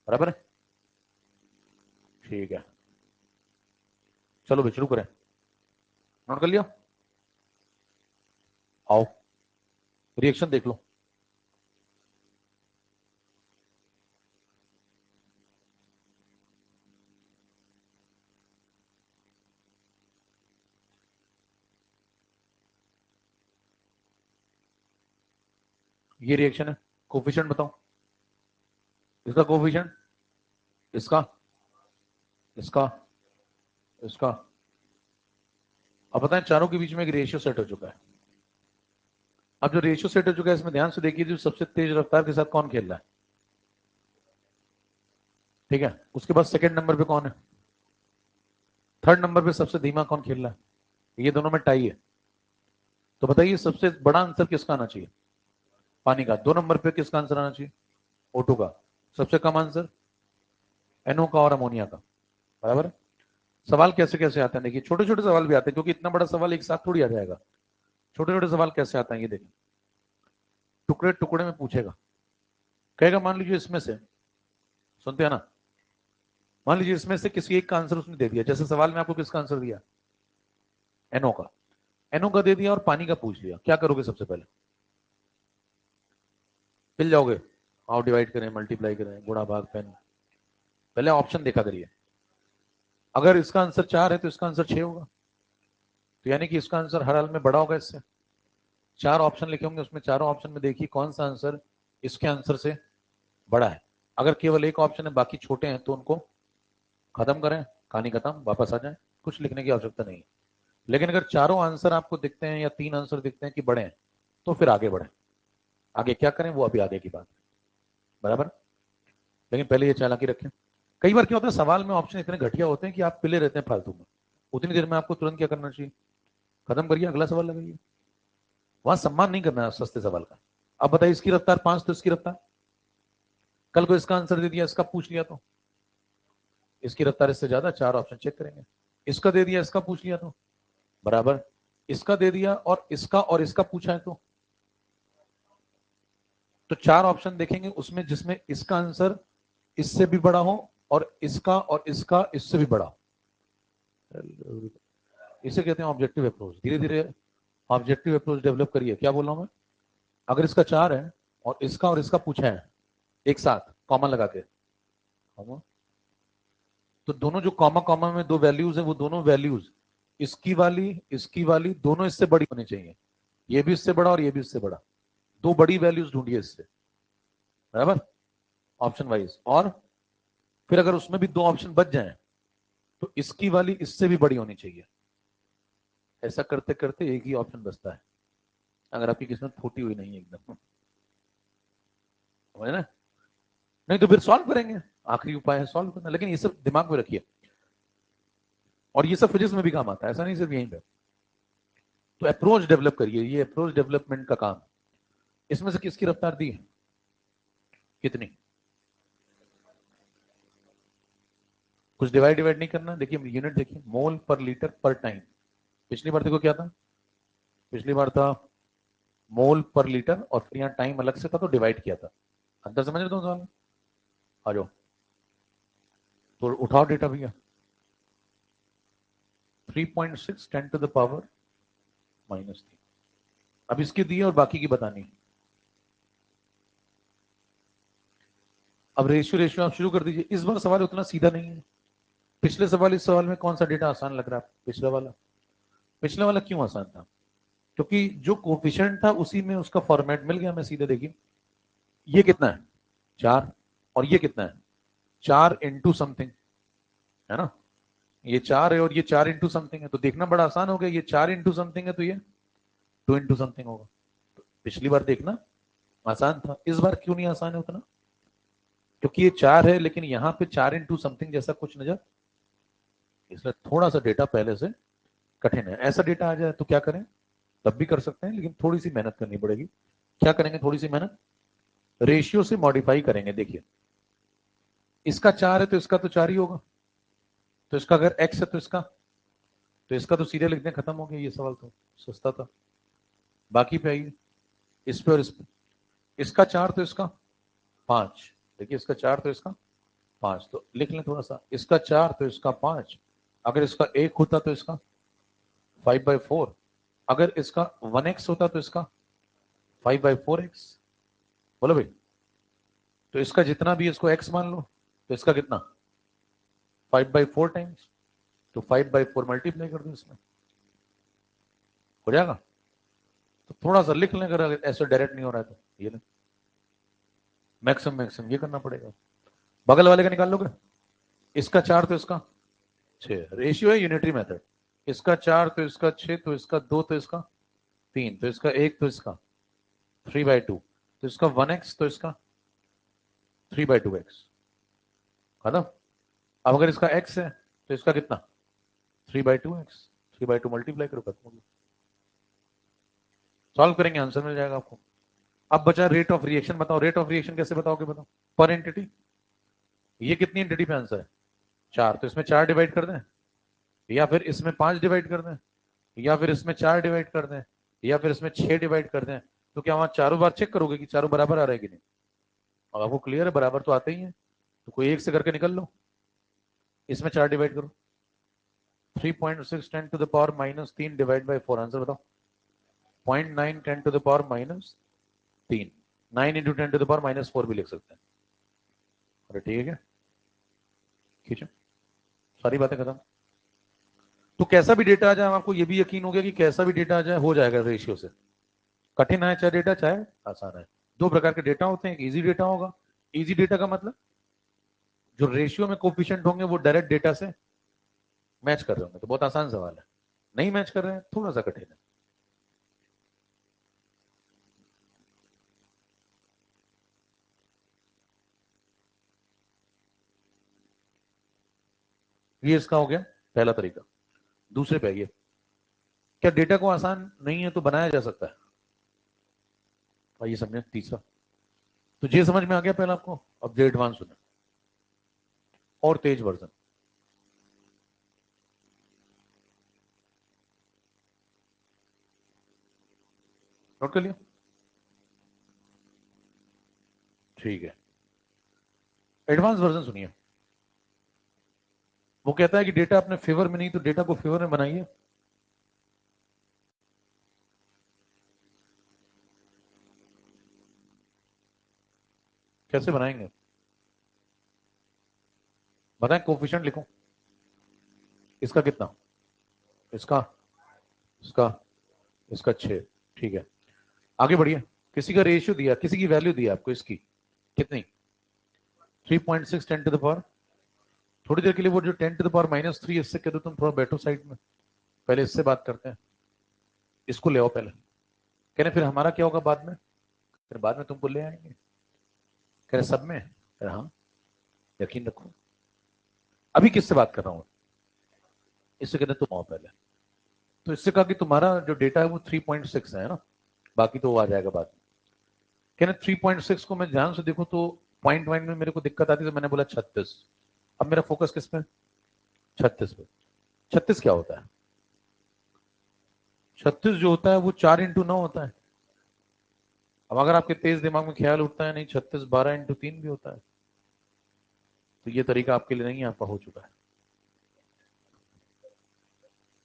बराबर है? ठीक है, चलो भी शुरू करें। नोट कर लिया? आओ रिएक्शन देख लो। ये रिएक्शन है, कोफिशिएंट बताओ, इसका कोफिशिएंट, इसका, इसका, इसका। अब बताएं, चारों के बीच में एक रेशियो सेट हो चुका है। अब जो रेशियो सेट हो चुका है, इसमें ध्यान से देखिए, जो सबसे तेज रफ्तार के साथ कौन खेल रहा है, ठीक है? उसके बाद सेकंड नंबर पे कौन है, थर्ड नंबर पे सबसे धीमा कौन खेल रहा है, ये दोनों में टाई है। तो बताइए सबसे बड़ा आंसर किसका आना चाहिए? पानी का। 2 नंबर पे किसका आंसर आना चाहिए? O2 का। सबसे कम आंसर NO का और अमोनिया का, बराबर है? सवाल कैसे कैसे आते हैं देखिए, छोटे छोटे सवाल भी आते हैं, क्योंकि इतना बड़ा सवाल एक साथ थोड़ी आ जाएगा। छोटे छोटे सवाल कैसे आते हैं ये देखिए, टुकड़े टुकड़े में पूछेगा। कहेगा मान लीजिए इसमें से, सुनते हैं ना, मान लीजिए इसमें से किसी एक का आंसर उसने दे दिया, जैसे सवाल में आपको किसका आंसर दिया, NO का। NO का दे दिया और पानी का पूछ लिया, क्या करोगे सबसे पहले? मिल जाओगे, हाउ डिवाइड करें, मल्टीप्लाई करें, गुणा भाग पेन, पहले ऑप्शन देखा करिए। अगर इसका आंसर 4 है तो इसका आंसर 6 होगा, तो यानी कि इसका आंसर हर हाल में बड़ा होगा इससे। 4 ऑप्शन लिखे होंगे, उसमें चारों ऑप्शन में देखिए कौन सा आंसर इसके आंसर से बड़ा है। अगर केवल एक ऑप्शन है, बाकी छोटे हैं, तो उनको खत्म करें, कहानी खत्म, वापस आ जाए, कुछ लिखने की आवश्यकता नहीं है। लेकिन अगर चारों आंसर आपको दिखते हैं या 3 आंसर दिखते हैं कि बड़े हैं, तो फिर आगे बढ़े। आगे क्या करें वो अभी आगे की बात, बराबर? लेकिन पहले ये चालाकी रखें। कई बार क्या होता है, सवाल में ऑप्शन इतने घटिया होते हैं कि आप पिले रहते हैं फालतू में, उतनी देर में आपको तुरंत क्या करना चाहिए, खत्म करिए, अगला सवाल लगाइए। वहां सम्मान नहीं करना है सस्ते सवाल का। अब बताइए, इसकी रफ्तार 5 तो इसकी रफ्तार, कल को इसका आंसर दे दिया, इसका पूछ लिया तो इसकी रफ्तार इससे ज्यादा, 4 ऑप्शन चेक करेंगे। इसका दे दिया, इसका पूछ लिया तो बराबर, इसका दे दिया और इसका पूछा है तो 4 ऑप्शन देखेंगे, उसमें जिसमें इसका आंसर इससे भी बड़ा हो और इसका इससे भी बड़ा। इसे कहते हैं ऑब्जेक्टिव अप्रोच। धीरे धीरे ऑब्जेक्टिव अप्रोच डेवलप करिए। क्या बोल रहा हूं मैं? अगर इसका 4 है और इसका पूछा है एक साथ कॉमा लगा के, तो दोनों जो कॉमा कॉमा में 2 वैल्यूज है, वो दोनों वैल्यूज इसकी वाली दोनों इससे बड़ी होनी चाहिए। ये भी इससे बड़ा और ये भी इससे बड़ा, 2 बड़ी वैल्यूज ढूंढिए इससे, बराबर, ऑप्शन वाइज। और फिर अगर उसमें भी 2 ऑप्शन बच जाएं, तो इसकी वाली इससे भी बड़ी होनी चाहिए। ऐसा करते करते एक ही ऑप्शन बचता है, अगर आपकी किस्मत फूटी हुई नहीं है एकदम, समझ ना? नहीं तो फिर सॉल्व करेंगे, आखिरी उपाय है सॉल्व करना। लेकिन ये सब दिमाग में रखिए, और ये सब फिजिक्स में भी काम आता है, ऐसा नहीं सिर्फ यहीं पे। तो अप्रोच डेवलप करिए, ये अप्रोच डेवलपमेंट का काम। इसमें से किसकी रफ्तार दी है, कितनी? कुछ डिवाइड डिवाइड नहीं करना। देखिए यूनिट देखिए, मोल पर लीटर पर टाइम। पिछली बार देखो क्या था, पिछली बार था मोल पर लीटर और फिर यहाँ टाइम अलग से था तो डिवाइड किया था। अंतर समझ रहे हो सवाल? आ जाओ तो उठाओ डेटा भैया। 3.6 10 टू द पावर -3। अब इसकी दी है और बाकी की बतानी है। अब रेशियो रेशियो आप शुरू कर दीजिए। इस बार सवाल उतना सीधा नहीं है। पिछले सवाल इस सवाल में कौन सा डेटा आसान लग रहा है? पिछला वाला। पिछला वाला क्यों आसान था? क्योंकि जो कोफिशिएंट था उसी में उसका फॉर्मेट मिल गया। मैं सीधे देखिए, ये कितना है 4, और ये कितना है 4 इंटू समथिंग, है ना? ये 4 है और ये 4 इंटू समथिंग है, तो देखना बड़ा आसान हो गया। ये 4 इंटू समथिंग है तो ये 2 इंटू समथिंग होगा। तो पिछली बार देखना आसान था, इस बार क्यों नहीं आसान है उतना? क्योंकि ये 4 है लेकिन यहाँ पे 4 इंटू समथिंग जैसा कुछ नजर, इसलिए थोड़ा सा डेटा पहले से कठिन है। ऐसा डेटा आ जाए तो क्या करें, तब भी कर सकते हैं लेकिन थोड़ी सी मेहनत करनी पड़ेगी। क्या करेंगे? थोड़ी सी मेहनत, रेशियो से मॉडिफाई करेंगे। देखिए इसका 4 है तो इसका तो 4 ही होगा, तो इसका अगर x है तो इसका तो सीधे लिख दें, खत्म हो गया ये सवाल। तो सस्ता था। बाकी पे आइए, इस पे और इस पे। इसका 4 तो इसका 5। देखिए इसका 4 तो इसका 5, तो लिख लें थोड़ा सा। इसका 4 तो इसका 5। अगर इसका 1 होता तो इसका 5/4। अगर इसका 1x होता तो इसका 5/4x। बोलो भाई, तो इसका जितना भी, इसको x मान लो, तो इसका कितना 5/4 टाइम्स, तो 5/4 मल्टीप्लाई कर दो, इसमें हो जाएगा। तो थोड़ा सा लिख लें, अगर ऐसे डायरेक्ट नहीं हो रहा है तो ये लें। मैक्सिमम मैक्सिमम ये करना पड़ेगा। बगल वाले का निकाल लोगे। इसका 4 तो इसका 6, रेशियो है, यूनिटरी मेथड। इसका 4 तो इसका 6, तो इसका 2 तो इसका 3, तो इसका 1 तो इसका 3/2, तो इसका 1x तो इसका 3/2x। खत्म। अब अगर इसका x है तो इसका कितना 3/2x। 3/2 मल्टीप्लाई करो, खत्म हो गया। सॉल्व करेंगे, आंसर मिल जाएगा आपको। अब बचा रेट ऑफ रिएक्शन। बताओ रेट ऑफ रिएक्शन कैसे बताओगे? बताओ। पर एंटिटी। ये कितनी एंटिटी पे आंसर है? 4, तो इसमें 4 डिवाइड कर दें, या फिर इसमें 5 डिवाइड कर दें, या फिर इसमें 4 डिवाइड कर दें, या फिर इसमें 6 डिवाइड कर दें। तो क्या वहां चारों बार चेक करोगे कि चारों बराबर आ रहे हैं कि नहीं? अब आपको क्लियर है बराबर तो आते ही है, तो कोई एक से करके निकल लो। इसमें 4 डिवाइड करो, 3.6 10 to the power -3 divide by 4। Answer बताओ। 0.9 10 to the power -3। 9 into 10 to the power -4 भी लिख सकते हैं। अरे ठीक है, खींचो, सारी बातें खत्म। तो कैसा भी डेटा आ जाए, आपको ये भी यकीन हो गया कि कैसा भी डेटा आ जाए हो जाएगा रेशियो से। कठिन है चाहे डेटा, चाहे आसान है। दो प्रकार के डेटा होते हैं, एक इजी डेटा होगा। इजी डेटा का मतलब जो रेशियो में कोफिशिएंट होंगे वो डायरेक्ट डेटा से मैच कर रहे होंगे, तो बहुत आसान सवाल है। नहीं मैच कर रहे हैं, थोड़ा सा कठिन है। ये इसका हो गया पहला तरीका। दूसरे पे आइए। क्या डेटा को आसान नहीं है तो बनाया जा सकता है? आइए समझे तीसरा। तो ये समझ में आ गया पहला आपको। अब जो एडवांस सुने और तेज वर्जन। नोट कर लिया? ठीक है, एडवांस वर्जन सुनिए। वो कहता है कि डेटा अपने फेवर में नहीं तो डेटा को फेवर में बनाइए। कैसे बनाएंगे बताएं? कोफिशिएंट लिखो। इसका कितना, इसका, इसका, इसका 6। ठीक है, आगे बढ़िए। किसी का रेशियो दिया, किसी की वैल्यू दिया आपको, इसकी कितनी? 3.6 10 टू द पावर। थोड़ी देर के लिए वो जो 10 टू द पावर -3, इससे कह दो तुम थोड़ा बैठो साइड में, पहले इससे बात करते हैं। इसको ले आओ पहले। कह रहे फिर हमारा क्या होगा बाद में? फिर बाद में तुमको ले आएंगे। कह रहे सब में? कह रहे हाँ, यकीन रखो। अभी किससे बात कर रहा हूं? इससे कहते तुम आओ पहले। तो इससे कहा कि तुम्हारा जो डेटा है वो 3.6 है ना, बाकी तो वो आ जाएगा बाद में। कहने 3.6 को मैं ध्यान से देखूं तो पॉइंट वाइन में मेरे को दिक्कत आती, तो मैंने बोला 36। अब मेरा फोकस किस पे? 36 पे। 36 क्या होता है? 36 जो होता है वो 4x9 होता है। अब अगर आपके तेज दिमाग में ख्याल उठता है नहीं 36 12x3 भी होता है, तो ये तरीका आपके लिए नहीं है, आपका हो चुका है।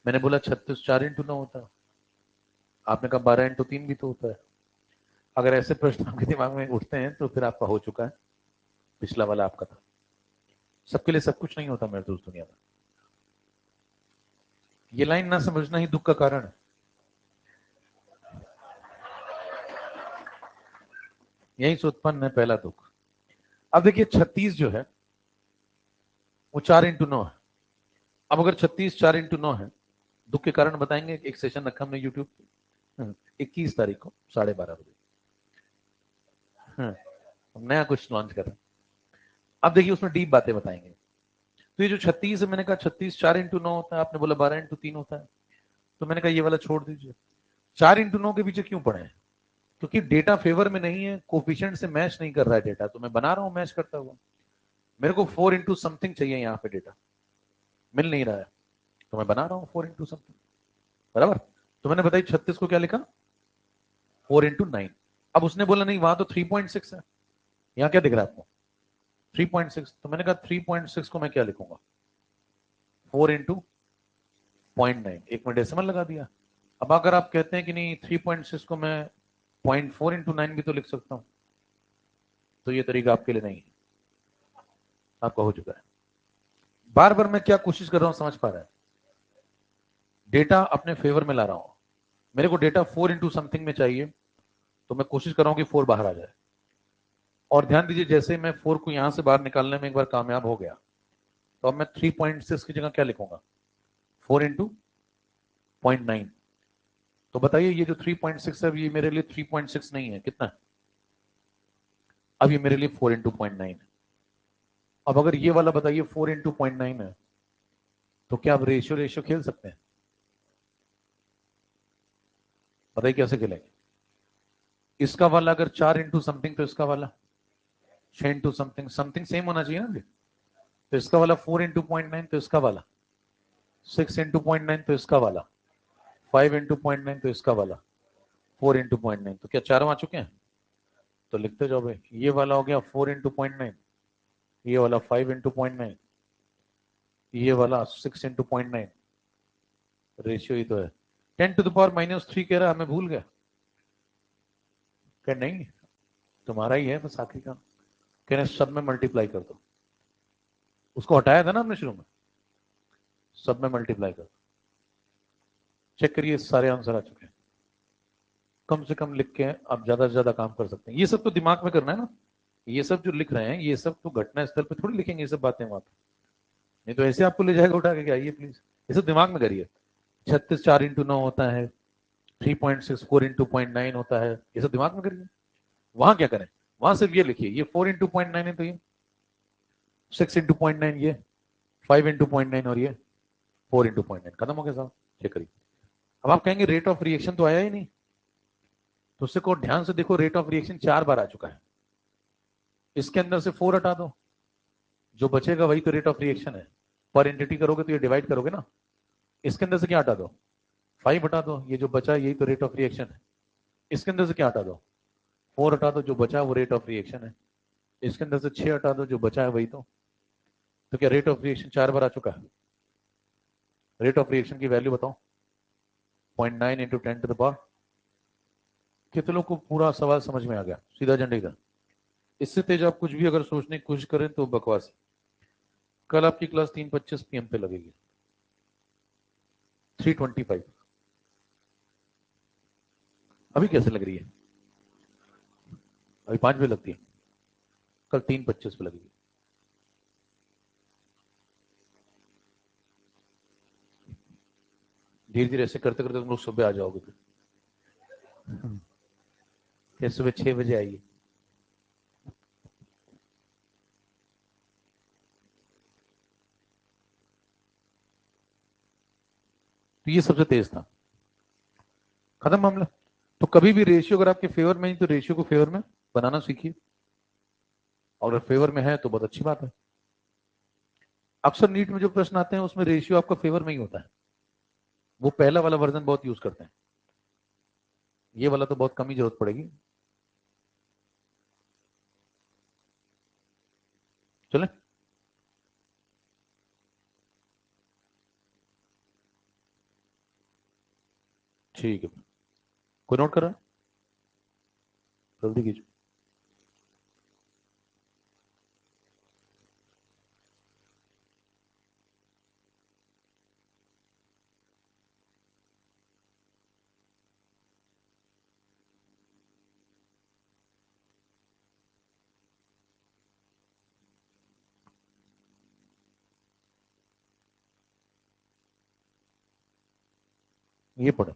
मैंने बोला 36 4x9 होता है, आपने कहा 12x3 भी तो होता है। अगर ऐसे प्रश्न आपके दिमाग में उठते हैं तो फिर आपका हो चुका है, पिछला वाला आपका था। सबके लिए सब कुछ नहीं होता मेरे दोस्त दुनिया में। ये लाइन ना समझना ही दुख का कारण है। यहीं से उत्पन्न है पहला दुख। अब देखिए 36 जो है वो 4x9 है। अब अगर 36 4x9 है, दुख के कारण बताएंगे। एक सेशन रखा हमने यूट्यूब पे 21 तारीख को 12:30 बजे। नया कुछ लॉन्च कर रहे हैं। अब देखिए उसमें डीप बातें बताएंगे। तो ये जो 36 है, मैंने कहा 36 4x9 होता है, आपने बोला 12x3 होता है, तो मैंने कहा ये वाला छोड़ दीजिए। 4x9 के पीछे क्यों पड़े हैं? क्योंकि डेटा फेवर में नहीं है, कोफिशिएंट से मैच नहीं कर रहा है डेटा, तो मैं बना रहा हूं मैच करता हुआ। मेरे को 4x समथिंग चाहिए, यहाँ पे डेटा मिल नहीं रहा है, तो मैं बना रहा हूँ 4x समथिंग। बराबर। तो मैंने बताई 36 को क्या लिखा? 4x9। अब उसने बोला नहीं वहां तो 3.6 है, यहाँ क्या दिख रहा है आपको? 3.6। तो मैंने कहा 3.6 को मैं क्या लिखूंगा? 4x0.9। एक में डेसिमल लगा दिया। अब अगर आप कहते हैं कि नहीं 3.6 को मैं 0.4x9 भी तो लिख सकता हूं, तो ये तरीका आपके लिए नहीं है, आपका हो चुका है। बार बार मैं क्या कोशिश कर रहा हूं, समझ पा रहा है? डेटा अपने फेवर में ला रहा हूं। मेरे को डेटा 4x समथिंग में चाहिए, तो मैं कोशिश कर रहा हूं कि 4 बाहर आ जाए। और ध्यान दीजिए, जैसे मैं 4 को यहां से बाहर निकालने में एक बार कामयाब हो गया, तो अब मैं 3.6 की जगह क्या लिखूंगा? 4x0.9। तो बताइए ये जो 3.6 है, ये मेरे लिए 3.6 नहीं है, कितना है? अब ये मेरे लिए 4x0.9 है। अब अगर ये वाला बताइए 4x0.9 है, तो क्या आप रेशियो रेशियो खेल सकते हैं? बताइए कैसे खेलेंगे? इसका वाला अगर 4x समथिंग, तो इसका वाला 6x समथिंग, समथिंग सेम होना चाहिए ना जी। तो इसका वाला 4x0.9, तो इसका वाला 6x0.9, तो इसका वाला 5x0.9, तो इसका वाला 4x0.9। तो क्या चारों आ चुके हैं? तो लिखते जाओ भाई। ये वाला हो गया 4x0.9, ये वाला 5x0.9, ये वाला 6x0.9। रेशियो ही तो है। 10⁻³ कह रहा है, मैं भूल गया। कह नहीं, तुम्हारा ही है बस आखिरी का। कह रहे सब में मल्टीप्लाई कर दो। उसको हटाया था ना हमने शुरू में, सब में मल्टीप्लाई कर दो। चेक करिए सारे आंसर आ चुके हैं। कम से कम लिख के आप ज्यादा से ज्यादा काम कर सकते हैं। ये सब तो दिमाग में करना है ना। ये सब जो लिख रहे हैं ये सब तो घटना स्थल पे थोड़ी लिखेंगे ये सब बातें वहां पे। नहीं तो ऐसे आपको ले जाएगा उठा के, आइए प्लीज। ये सब दिमाग में करिए। 36 4x9 होता है, 3.6 4x0.9 होता है, ये सब दिमाग में करिए। वहां क्या करें? वहां सिर्फ ये लिखिए, ये 4x0.9 है तो ये 6x0.9, ये 5x0.9, और ये 4x0.9। खत्म हो गया साहब। चेक करिए। अब आप कहेंगे रेट ऑफ रिएक्शन तो आया ही नहीं, तो उससे को ध्यान से देखो, रेट ऑफ रिएक्शन 4 बार आ चुका है। इसके अंदर से 4 हटा दो, जो बचेगा वही तो रेट ऑफ रिएक्शन है। पर एंटिटी करोगे तो ये डिवाइड करोगे ना। इसके अंदर से क्या हटा दो? 5 हटा दो, ये जो बचा यही तो रेट ऑफ रिएक्शन है। इसके अंदर से क्या हटा दो? 4 हटा दो, जो बचा वो रेट ऑफ रिएक्शन है। इसके अंदर से 6 हटा दो, जो बचा है वही तो क्या रेट ऑफ रिएक्शन 4 बार आ चुका है? रेट ऑफ रिएक्शन की वैल्यू बताओ। 0.9 इंटू 10⁻। कितने लोग को पूरा सवाल समझ में आ गया? सीधा झंडे का। इससे तेज आप कुछ भी अगर सोचने की कोशिश करें तो बकवास। कल आपकी क्लास 3:25 PM पे लगेगी। 3:25। अभी कैसे लग रही है? अभी 5 बजे लगती है, कल 3:25 पे लगेगी। धीरे धीरे ऐसे करते करते तुम लोग सुबह आ जाओगे। फिर सुबह 6 बजे आइए। तो ये सबसे तेज था, खत्म मामला। तो कभी भी रेशियो अगर आपके फेवर में नहीं तो रेशियो को फेवर में बनाना सीखिए, और अगर फेवर में है तो बहुत अच्छी बात है। अक्सर नीट में जो प्रश्न आते हैं उसमें रेशियो आपका फेवर में ही होता है, वो पहला वाला वर्जन बहुत यूज करते हैं, ये वाला तो बहुत कम ही जरूरत पड़ेगी। चले, ठीक है, कोई नोट कर रहा है? जल्दी कीजिए। ये पढ़े,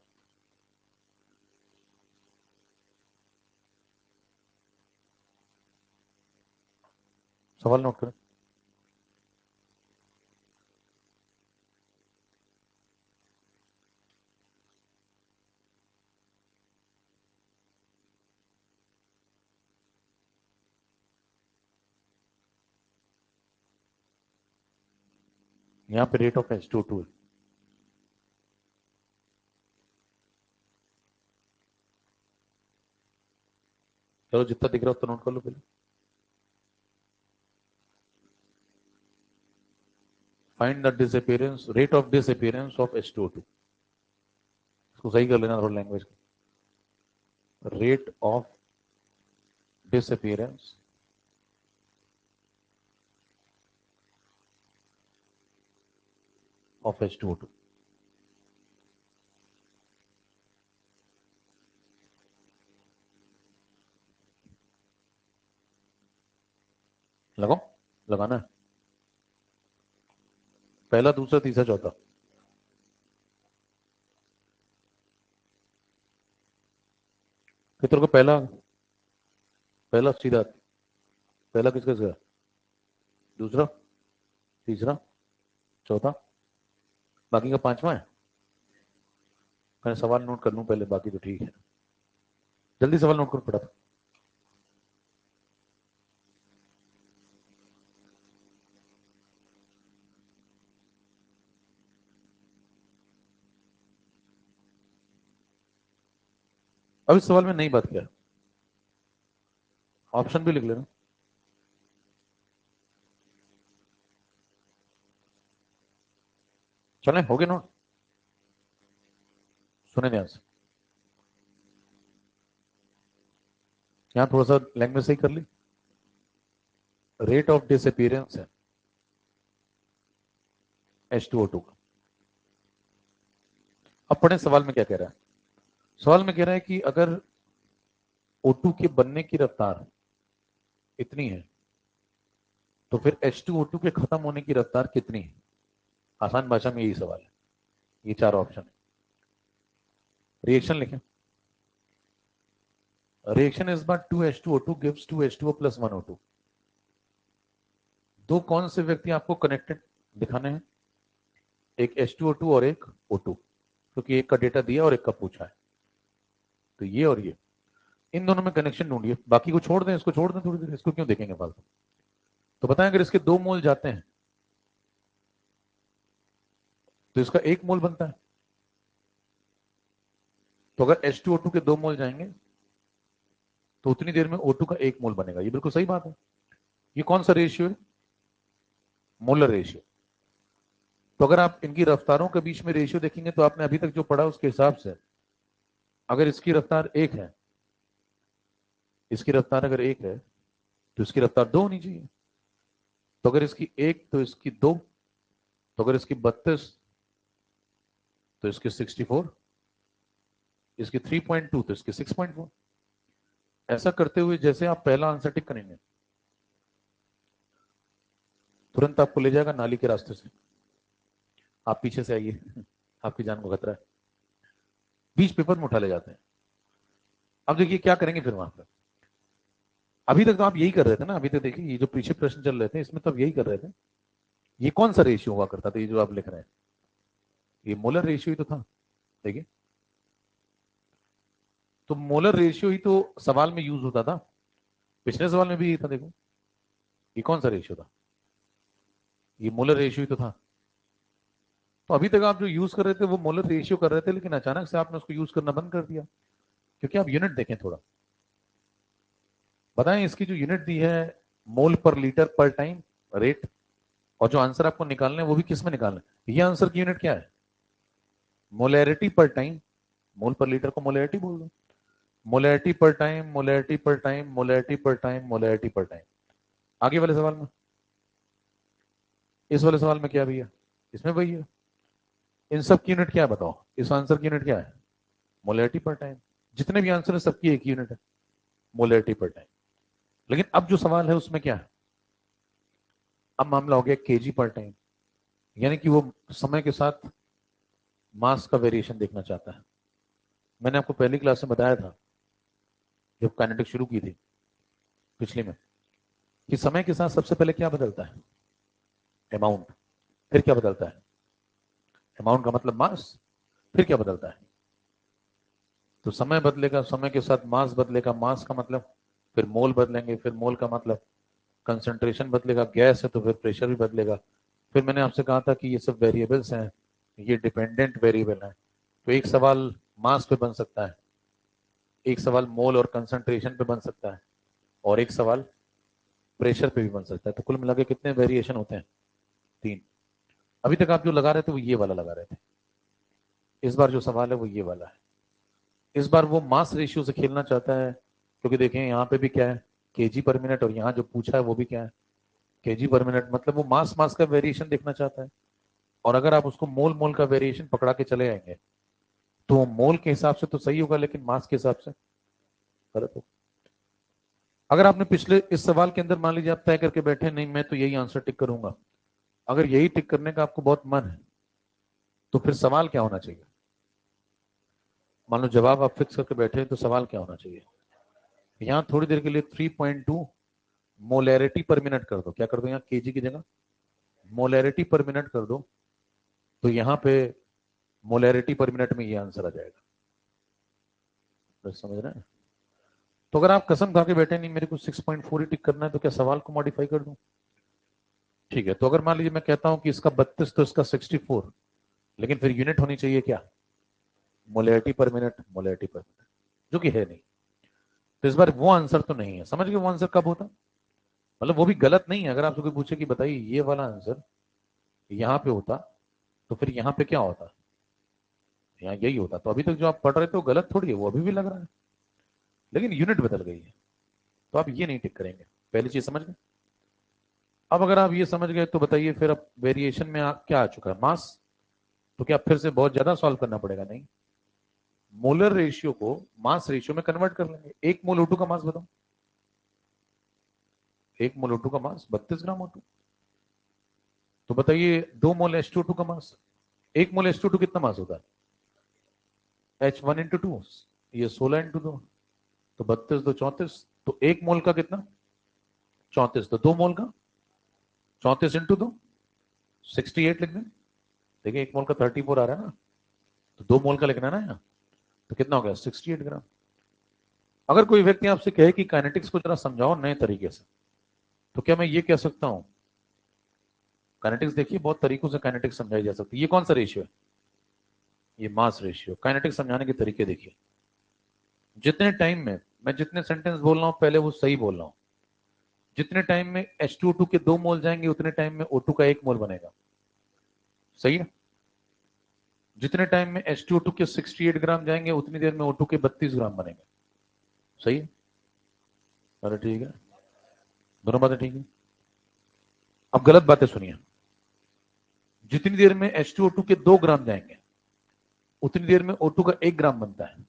सवाल नोट करें। यहाँ पे रेट ऑफ H2O2 है। चलो जितना दिख रहा है उतना नोट कर लो पहले। Find the disappearance, rate of disappearance of H2O2। इसको सही कर लेना थोड़ा लैंग्वेज का। Rate of disappearance of H2O2। लगाओ, लगाना है, पहला दूसरा तीसरा चौथा। कितने को पहला, पहला सीधा, पहला किसका सीधा, दूसरा, तीसरा, चौथा, बाकी का पांचवा है। मैं सवाल नोट कर लूं पहले, बाकी तो ठीक है। जल्दी सवाल नोट करो फटाफट। अब इस सवाल में नई बात क्या है, ऑप्शन भी लिख लेना। चले, हो गए नोट, सुने ध्यान से। यहां थोड़ा सा लैंग्वेज सही कर ली। रेट ऑफ डिसअपियरेंस है H2O2 का। अब पढ़े सवाल में क्या कह रहा है। सवाल में कह रहा है कि अगर O2 के बनने की रफ्तार इतनी है तो फिर H2O2 के खत्म होने की रफ्तार कितनी है। आसान भाषा में यही सवाल है, ये चार ऑप्शन है। रिएक्शन लिखें। Reaction is bar 2H2O2 gives 2H2O plus 1O2। दो कौन से व्यक्ति आपको कनेक्टेड दिखाने हैं, एक H2O2 और एक O2, क्योंकि एक का डेटा दिया और एक का पूछा है। तो ये और ये, इन दोनों में कनेक्शन ढूंढिए, बाकी को छोड़ दें, इसको छोड़ दें थोड़ी देर, इसको क्यों देखेंगे फालतू। तो बताएं अगर इसके 2 मोल जाते हैं तो इसका 1 मोल बनता है। तो अगर H2O2 के 2 मोल जाएंगे तो उतनी देर में O2 का 1 मोल बनेगा। ये बिल्कुल सही बात है। ये कौन सा रेशियो है, मोलर रेशियो। तो अगर आप इनकी रफ्तारों के बीच में रेशियो देखेंगे तो आपने अभी तक जो पढ़ा उसके हिसाब से अगर इसकी रफ्तार 1 है, इसकी रफ्तार अगर 1 है तो इसकी रफ्तार 2 होनी चाहिए। तो अगर इसकी 1 तो इसकी 2, तो अगर इसकी 32 तो इसकी 64, इसकी 3.2 तो इसकी 6.4। ऐसा करते हुए जैसे आप पहला आंसर टिक करेंगे तुरंत आपको ले जाएगा नाली के रास्ते से। आप पीछे से आइए, आपकी जान को खतरा है, बीच पेपर में उठा ले जाते हैं। अब देखिए क्या करेंगे फिर वहां पर। अभी तक तो आप यही कर रहे थे ना, अभी तक देखिए ये जो पीछे प्रश्न चल रहे थे इसमें तो आप यही कर रहे थे। ये कौन सा रेशियो हुआ करता था ये जो आप लिख रहे हैं, ये मोलर रेशियो ही तो था, देखिए। तो मोलर रेशियो ही तो सवाल में यूज होता था, पिछले सवाल में भी यही था। देखो ये कौन सा रेशियो था, ये मोलर रेशियो ही तो था। तो अभी तक आप जो यूज कर रहे थे वो मोलर रेशियो कर रहे थे, लेकिन अचानक से आपने उसको यूज करना बंद कर दिया, क्योंकि आप यूनिट देखें थोड़ा। बताएं इसकी जो यूनिट दी है, मोल पर लीटर पर टाइम रेट, और जो आंसर आपको निकालना है वो भी किस में निकालना है, ये आंसर की यूनिट क्या है, मोलैरिटी पर टाइम। मोल पर लीटर को मोलैरिटी बोल दो, मोलैरिटी पर टाइम, मोलैरिटी पर टाइम, मोलैरिटी पर टाइम, मोलैरिटी पर टाइम। आगे वाले सवाल में, इस वाले सवाल में क्या भैया, इसमें वही है। इन सब की यूनिट क्या है बताओ, इस आंसर की यूनिट क्या है, मोलैरिटी पर टाइम। जितने भी आंसर है सबकी एक यूनिट है, मोलैरिटी पर टाइम। लेकिन अब जो सवाल है उसमें क्या है, अब मामला हो गया केजी पर टाइम, यानी कि वो समय के साथ मास का वेरिएशन देखना चाहता है। मैंने आपको पहली क्लास में बताया था जब काइनेटिक्स शुरू की थी पिछले में, कि समय के साथ सबसे पहले क्या बदलता है, अमाउंट। फिर क्या बदलता है, अमाउंट का मतलब मास। फिर क्या बदलता है, तो समय बदलेगा, समय के साथ मास बदलेगा, मास का मतलब फिर मोल बदलेंगे, फिर मोल का मतलब कंसंट्रेशन बदलेगा, गैस है तो फिर प्रेशर भी बदलेगा। फिर मैंने आपसे कहा था कि ये सब वेरिएबल्स हैं, ये डिपेंडेंट वेरिएबल हैं। तो एक सवाल मास पे बन सकता है, एक सवाल मोल और कंसंट्रेशन पे बन सकता है, और एक सवाल प्रेशर पे भी बन सकता है। तो कुल मिला के कितने वेरिएशन होते हैं, 3। अभी तक आप जो लगा रहे थे वो ये वाला लगा रहे थे, इस बार जो सवाल है वो ये वाला है। इस बार वो मास रेशियो से खेलना चाहता है, क्योंकि देखें यहाँ पे भी क्या है, केजी पर मिनट, और यहाँ जो पूछा है वो भी क्या है, केजी पर मिनट। मतलब वो मास मास का वेरिएशन देखना चाहता है। और अगर आप उसको मोल मोल का वेरिएशन पकड़ा के चले आएंगे तो मोल के हिसाब से तो सही होगा, लेकिन मास के हिसाब से गलत होगा। अगर आपने पिछले इस सवाल के अंदर मान लीजिए आप तय करके बैठे, नहीं मैं तो यही आंसर टिक करूंगा, अगर यही टिक करने का आपको बहुत मन है तो फिर सवाल क्या होना चाहिए, मान लो जवाब आप फिक्स करके बैठे हैं तो सवाल क्या होना चाहिए, यहाँ थोड़ी देर के लिए 3.2 मोलैरिटी पर मिनट कर दो। क्या कर दो, यहाँ केजी की जगह मोलैरिटी पर मिनट कर दो, तो यहाँ पे मोलैरिटी पर मिनट में ये आंसर आ जाएगा। बस समझ रहे हैं। तो अगर आप कसम खा के बैठे नहीं मेरे को 6.4 ही टिक करना है, तो क्या सवाल को मॉडिफाई कर दूं, ठीक है। तो अगर मान लीजिए मैं कहता हूं कि इसका 32 तो इसका 64, लेकिन फिर यूनिट होनी चाहिए क्या, मोलैरिटी पर मिनट, मोलैरिटी पर मिनट, जो कि है नहीं। तो इस बार वो आंसर तो नहीं है, समझ गए वो आंसर कब होता, मतलब वो भी गलत नहीं है। अगर आपसे कोई पूछे कि बताइए ये वाला आंसर यहाँ पे होता तो फिर यहाँ पे क्या होता, यहाँ यही होता। तो अभी तक जो आप पढ़ रहे थे वो गलत थोड़ी है, वो अभी भी लग रहा है, लेकिन यूनिट बदल गई है। तो आप ये नहीं टिक करेंगे, पहली चीज समझ गए। अब अगर आप ये समझ गए तो बताइए फिर अब वेरिएशन में क्या आ चुका है, मास। तो क्या फिर से बहुत ज्यादा सॉल्व करना पड़ेगा, नहीं। मोलर रेशियो को मास रेशियो में कन्वर्ट कर लेंगे। एक मोल O2 का मास बताओ, एक मोल O2 का मास 32 ग्राम O2। तो बताइए 2 मोल H2O2 का मास, एक मोल H2O2 कितना मास होता है, H1 × 2, ये 16 × 2, तो 32 2 34, तो एक मोल का कितना 34, तो 2 मोल का 34 × 2 68 लिख दें। देखिए एक मोल का 34 आ रहा है ना, तो 2 मोल का लिखना है ना यहाँ, तो कितना हो गया 68 ग्राम। अगर कोई व्यक्ति आपसे कहे कि काइनेटिक्स को जरा समझाओ नए तरीके से, तो क्या मैं ये कह सकता हूं, काइनेटिक्स देखिए बहुत तरीकों से काइनेटिक्स समझाई जा सकती है। ये कौन सा रेशियो है, ये मास रेशियो। काइनेटिक्स समझाने के तरीके देखिए, जितने टाइम में मैं जितने सेंटेंस बोल रहा हूं पहले वो सही बोल रहा हूं, जितने टाइम में H2O2 के 2 मोल जाएंगे उतने टाइम में O2 का 1 मोल बनेगा, सही है। जितने टाइम में H2O2 के 68 ग्राम जाएंगे उतनी देर में O2 के 32 ग्राम बनेंगे, सही है। अरे ठीक है, दोनों बातें ठीक है। अब गलत बातें सुनिए, जितनी देर में H2O2 के 2 ग्राम जाएंगे उतनी देर में O2 का 1 ग्राम बनता है,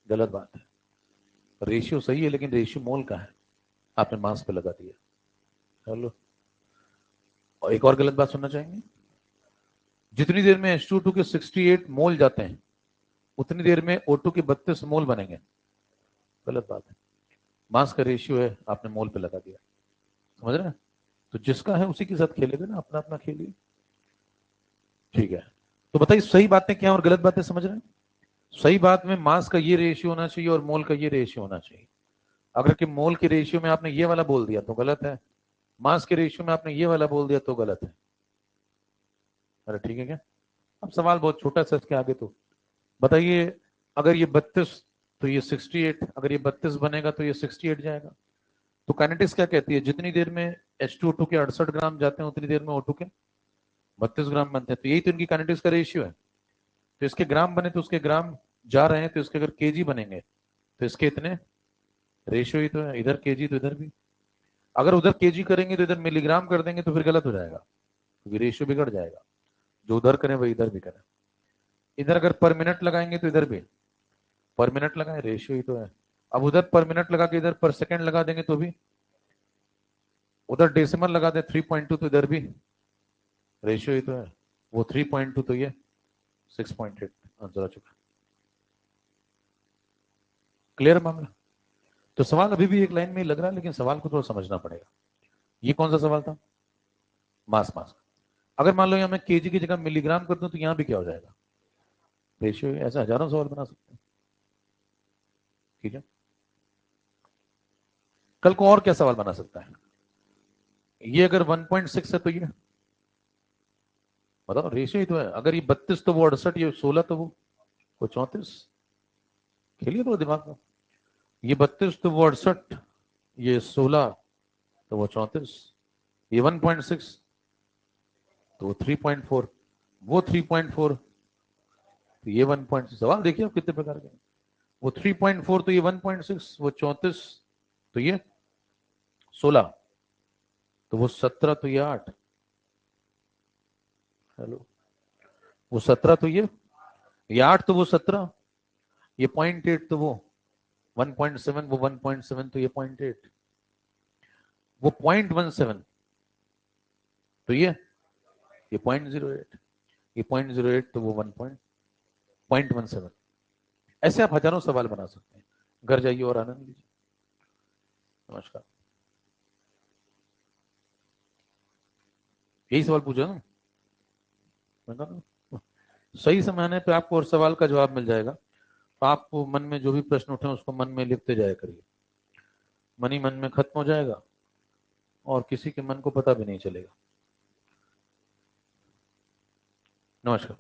गलत बात है। रेशियो सही है लेकिन रेशियो मोल का है, आपने मास पे लगा दिया। चलो, और एक और गलत बात सुनना चाहेंगे, जितनी देर में H2O2 के 68 मोल जाते हैं उतनी देर में O2 के 32 मोल बनेंगे, गलत बात है। मास का रेशियो है, आपने मोल पे लगा दिया, समझ रहे हैं। तो जिसका है उसी के साथ खेलेगा ना, अपना अपना खेलिए, ठीक है। तो बताइए सही बातें क्या और गलत बातें समझ रहे हैं? सही बात में मास का ये रेशियो होना चाहिए और मोल का ये रेशियो होना चाहिए। अगर कि मोल के रेशियो में आपने ये वाला बोल दिया तो गलत है, मास के रेशियो में आपने ये वाला बोल दिया तो गलत है। अरे ठीक है क्या? अब सवाल बहुत छोटा सा, इसके आगे तो बताइए, अगर ये 32 तो ये 68, अगर ये 32 बनेगा तो ये 68 जाएगा। तो काइनेटिक्स क्या कहती है, जितनी देर में H2O2 के 68 ग्राम जाते हैं उतनी देर में O2 के 32 ग्राम बनते हैं। तो यही तो इनकी काइनेटिक्स का रेशियो है। तो इसके ग्राम बने तो उसके ग्राम जा रहे हैं, तो इसके अगर केजी बनेंगे तो इसके इतने, रेशियो ही तो है, इधर केजी तो इधर भी। अगर उधर केजी करेंगे तो इधर मिलीग्राम कर देंगे तो फिर गलत हो जाएगा, क्योंकि रेशियो बिगड़ जाएगा। जो उधर करें वही इधर भी करें। इधर अगर पर मिनट लगाएंगे तो इधर भी पर मिनट लगाए, रेशियो ही तो है। अब उधर पर मिनट लगा के इधर पर सेकंड लगा देंगे तो भी, उधर डेसिमल लगा दें 3.2 तो इधर भी रेशियो ही तो है। वो 3.2 तो ये 6.8 आंसर आ चुका। क्लियर मामला? तो सवाल अभी भी एक लाइन में ही लग रहा है, लेकिन सवाल को थोड़ा समझना पड़ेगा। ये कौन सा सवाल था? मास मास। अगर मान लो यहाँ मैं केजी की जगह मिलीग्राम कर दूं तो यहाँ भी क्या हो जाएगा? रेशियो। ऐसे हजारों सवाल बना सकते हैं। ठीक है, कल को और क्या सवाल बना सकता है? ये अगर 1.6 है तो ये बताओ, रेशियो ही तो है। अगर ये 32 तो वो 68, ये 16 तो वो 34। खेलिए तो दिमाग में। ये 32 तो वो 68, ये 16 तो वो 34, ये 1.6 तो वो 3.4, वो 3.4 तो ये 1.6। सवाल देखिए आप कितने प्रकार के हैं। वो 3.4 तो ये 1.6, वो 34 तो ये 16 तो वो 17 तो ये 8। हेलो, वो 17 तो ये 8 तो वो 17, ये 0.8 तो वो 1.7, वो 1.7 तो ये 0.8, वो 0.17 तो ये 0.08, ये 0.08 तो वो 1.17। ऐसे आप हजारों सवाल बना सकते हैं। घर जाइए और आनंद लीजिए। नमस्कार। यही सवाल पूछा ना मैंने? सही समय आने पे आपको और सवाल का जवाब मिल जाएगा। तो आपको मन में जो भी प्रश्न उठे उसको मन में लिखते जाया करिए। मन ही मन में खत्म हो जाएगा और किसी के मन को पता भी नहीं चलेगा। नमस्कार।